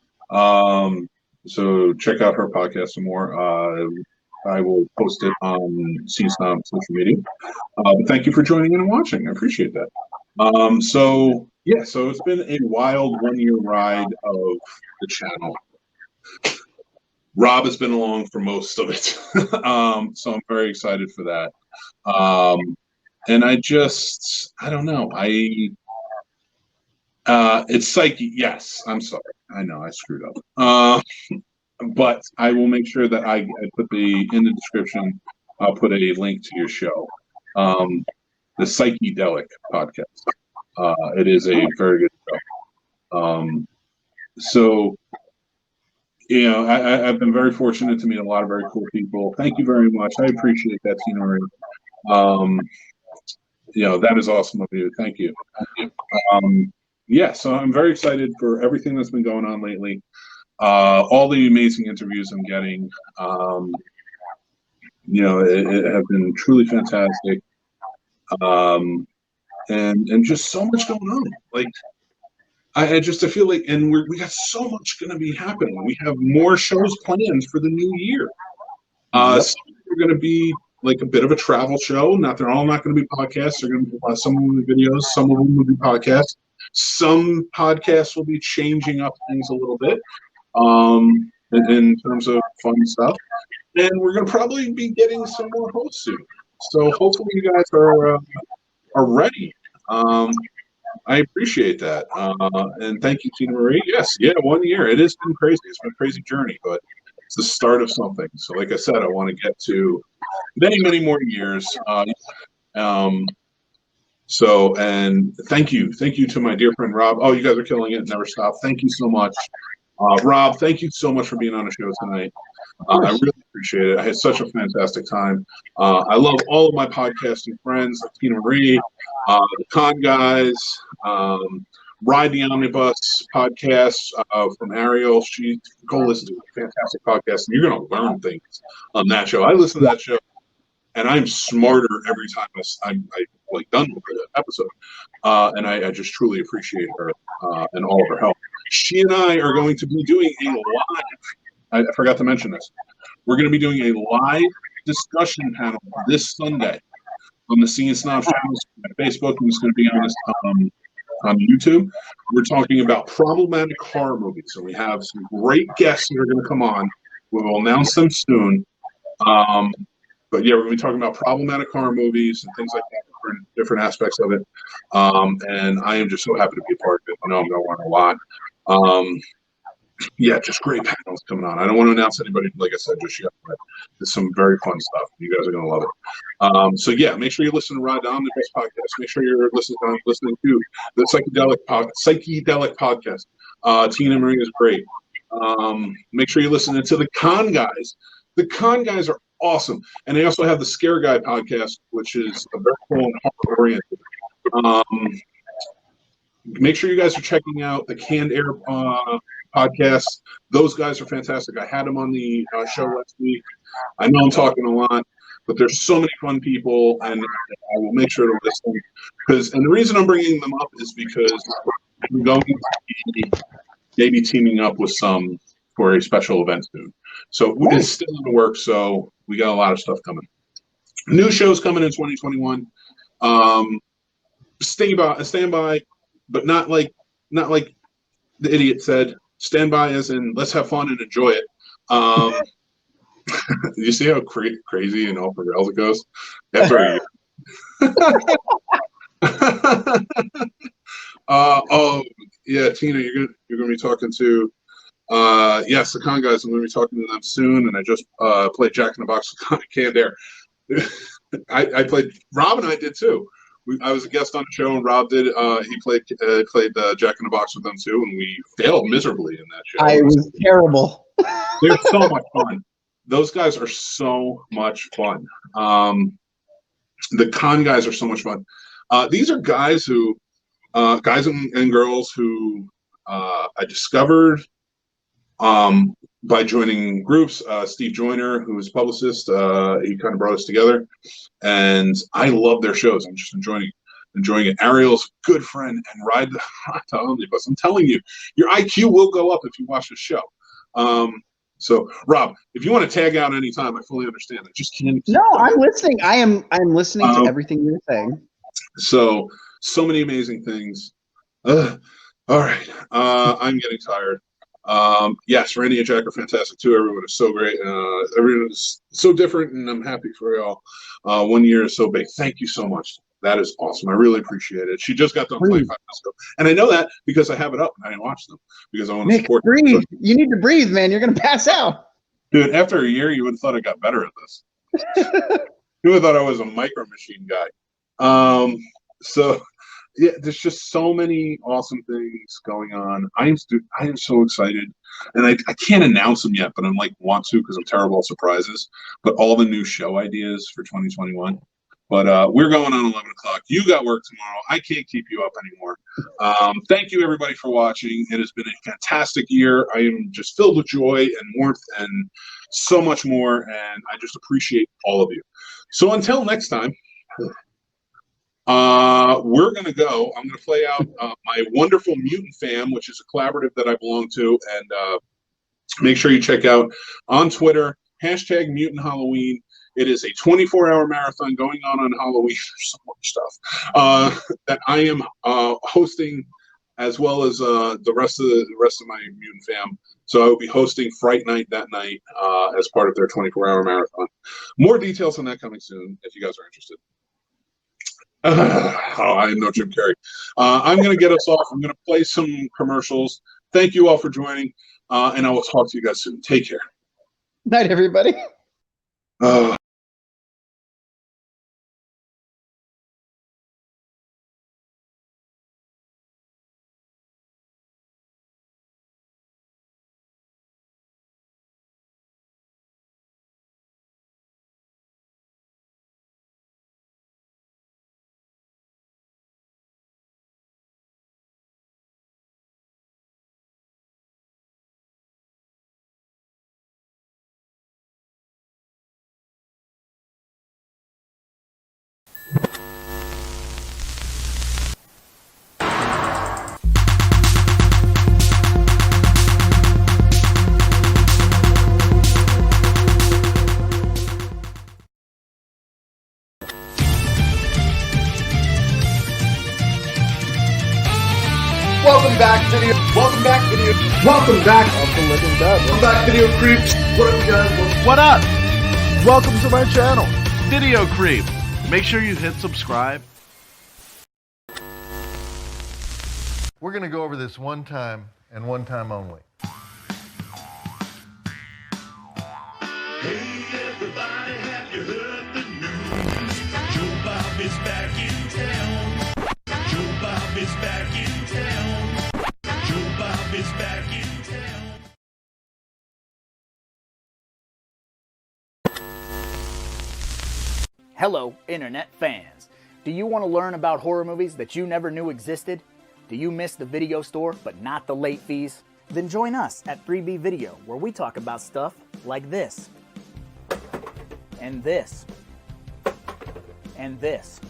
So check out her podcast some more. I will post it on Snobs social media. But thank you for joining in and watching. I appreciate that. So it's been a wild 1-year ride of the channel. Rob has been along for most of it, so I'm very excited for that. And I don't know. It's psyche. Yes, I'm sorry. I know I screwed up. But I will make sure that I put in the description. I'll put a link to your show, the Psychedelic podcast. It is a very good show. So, I've been very fortunate to meet a lot of very cool people. Thank you very much. I appreciate that, Tina Marie. That is awesome of you. Thank you. So I'm very excited for everything that's been going on lately. All the amazing interviews I'm getting, it have been truly fantastic. And just so much going on. Like, I feel like, and we got so much going to be happening. We have more shows planned for the new year. So we're going to be like a bit of a travel show. They're all not going to be podcasts. They're going to be some of them will be videos. Some of them will be podcasts. Some podcasts will be changing up things a little bit in terms of fun stuff. And we're going to probably be getting some more hosts soon. So hopefully you guys are ready. I appreciate that. And thank you, Tina Marie. Yes, 1 year. It has been crazy. It's been a crazy journey, but it's the start of something. So like I said, I want to get to many, many more years. And thank you to my dear friend Rob. Oh, you guys are killing it. Never stop. Thank you so much. Rob, thank you so much for being on the show tonight. I really appreciate it. I had such a fantastic time. I love all of my podcasting friends, like Tina Marie, the Con Guys, Ride the Omnibus podcast from Ariel. Go listen to a fantastic podcast, and you're going to learn things on that show. I listen to that show, and I'm smarter every time I'm done with the episode. And I just truly appreciate her and all of her help. She and I are going to be doing a live. I forgot to mention this. We're going to be doing a live discussion panel this Sunday on the Seeing Snobs channel on Facebook, and it's going to be on YouTube. We're talking about problematic horror movies, so we have some great guests that are going to come on. We will announce them soon. But we're going to be talking about problematic horror movies and things like that, different aspects of it. And I am just so happy to be a part of it. I know I'm going to learn a lot. Just great panels coming on. I don't want to announce anybody, like I said, just yet, but it's some very fun stuff. You guys are going to love it. Make sure you listen to Rod the Omnibus podcast. Make sure you're listening to the Psychedelic podcast. Tina Marie is great. Make sure you're listening to the Con Guys. The Con Guys are awesome. And they also have the Scare Guy podcast, which is very cool and horror-oriented. Make sure you guys are checking out the Canned Air podcast. Those guys are fantastic. I had them on the show last week. I know I'm talking a lot. but there's so many fun people, and I will make sure to list them. And the reason I'm bringing them up is because I'm going to be maybe teaming up with some for a special event soon. So it's still in the works, so we got a lot of stuff coming. New shows coming in 2021. Stand by, but not like the idiot said. Stand by as in let's have fun and enjoy it. You see how crazy and off the rails it goes after a year. Oh yeah, Tina, you're gonna be talking to yes, the con guys. I'm gonna be talking to them soon, and I just played Jack in the Box with Canned Air. I played. Rob and I did too. I was a guest on the show, and Rob did. He played Jack in the Box with them too, and we failed miserably in that show. It was terrible. They're so much fun. Those guys are so much fun. The con guys are so much fun. These are guys guys and girls who I discovered by joining groups. Steve Joyner, who's a publicist, he kind of brought us together, and I love their shows. I'm just enjoying it. Ariel's a good friend, and ride the omnibus. I'm telling you, your IQ will go up if you watch the show. So, Rob, if you want to tag out anytime, I fully understand. I just can't. No, I'm listening. I'm listening to everything you're saying. So many amazing things. All right, I'm getting tired. Yes, Randy and Jack are fantastic too. Everyone is so great. Everyone is so different, and I'm happy for y'all. 1 year is so big. Thank you so much. That is awesome. I really appreciate it. She just got done playing 5 minutes ago, and I know that because I have it up and I didn't watch them because I want to support. Breathe. Them. You need to breathe, man. You're gonna pass out. Dude, after a year, you would have thought I got better at this. You would have thought I was a micro machine guy. So yeah, there's just so many awesome things going on. I am so excited, and I can't announce them yet, but I'm like want to because I'm terrible at surprises. But all the new show ideas for 2021. But we're going on 11 o'clock. You got work tomorrow. I can't keep you up anymore. Thank you, everybody, for watching. It has been a fantastic year. I am just filled with joy and warmth and so much more, and I just appreciate all of you. So until next time, we're going to go. I'm going to play out my wonderful Mutant Fam, which is a collaborative that I belong to, and make sure you check out on Twitter, #MutantHalloween. It is a 24-hour marathon going on Halloween. There's so much stuff that I am hosting, as well as the rest of my Mutant Fam. So I will be hosting Fright Night that night as part of their 24-hour marathon. More details on that coming soon if you guys are interested. I am no Jim Carrey. I'm going to get us off. I'm going to play some commercials. Thank you all for joining, and I will talk to you guys soon. Take care. Night, everybody. Welcome back, Uncle Living Dead. Welcome back, Video Creeps. What up, guys? What up? Welcome to my channel, Video Creep. Make sure you hit subscribe. We're going to go over this one time and one time only. Hey everybody, have you heard the news? Joe Bob is back in town. Joe Bob is back in town. Joe Bob is back in town. Hello, internet fans. Do you want to learn about horror movies that you never knew existed? Do you miss the video store but not the late fees? Then join us at 3B Video, where we talk about stuff like this, and this, and this.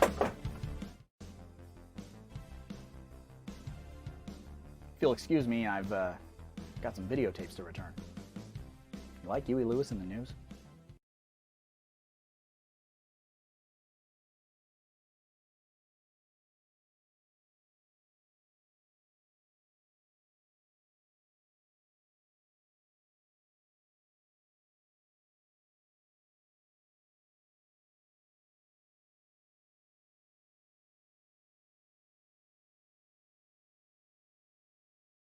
If you'll excuse me, I've got some videotapes to return. You like Huey Lewis in the news?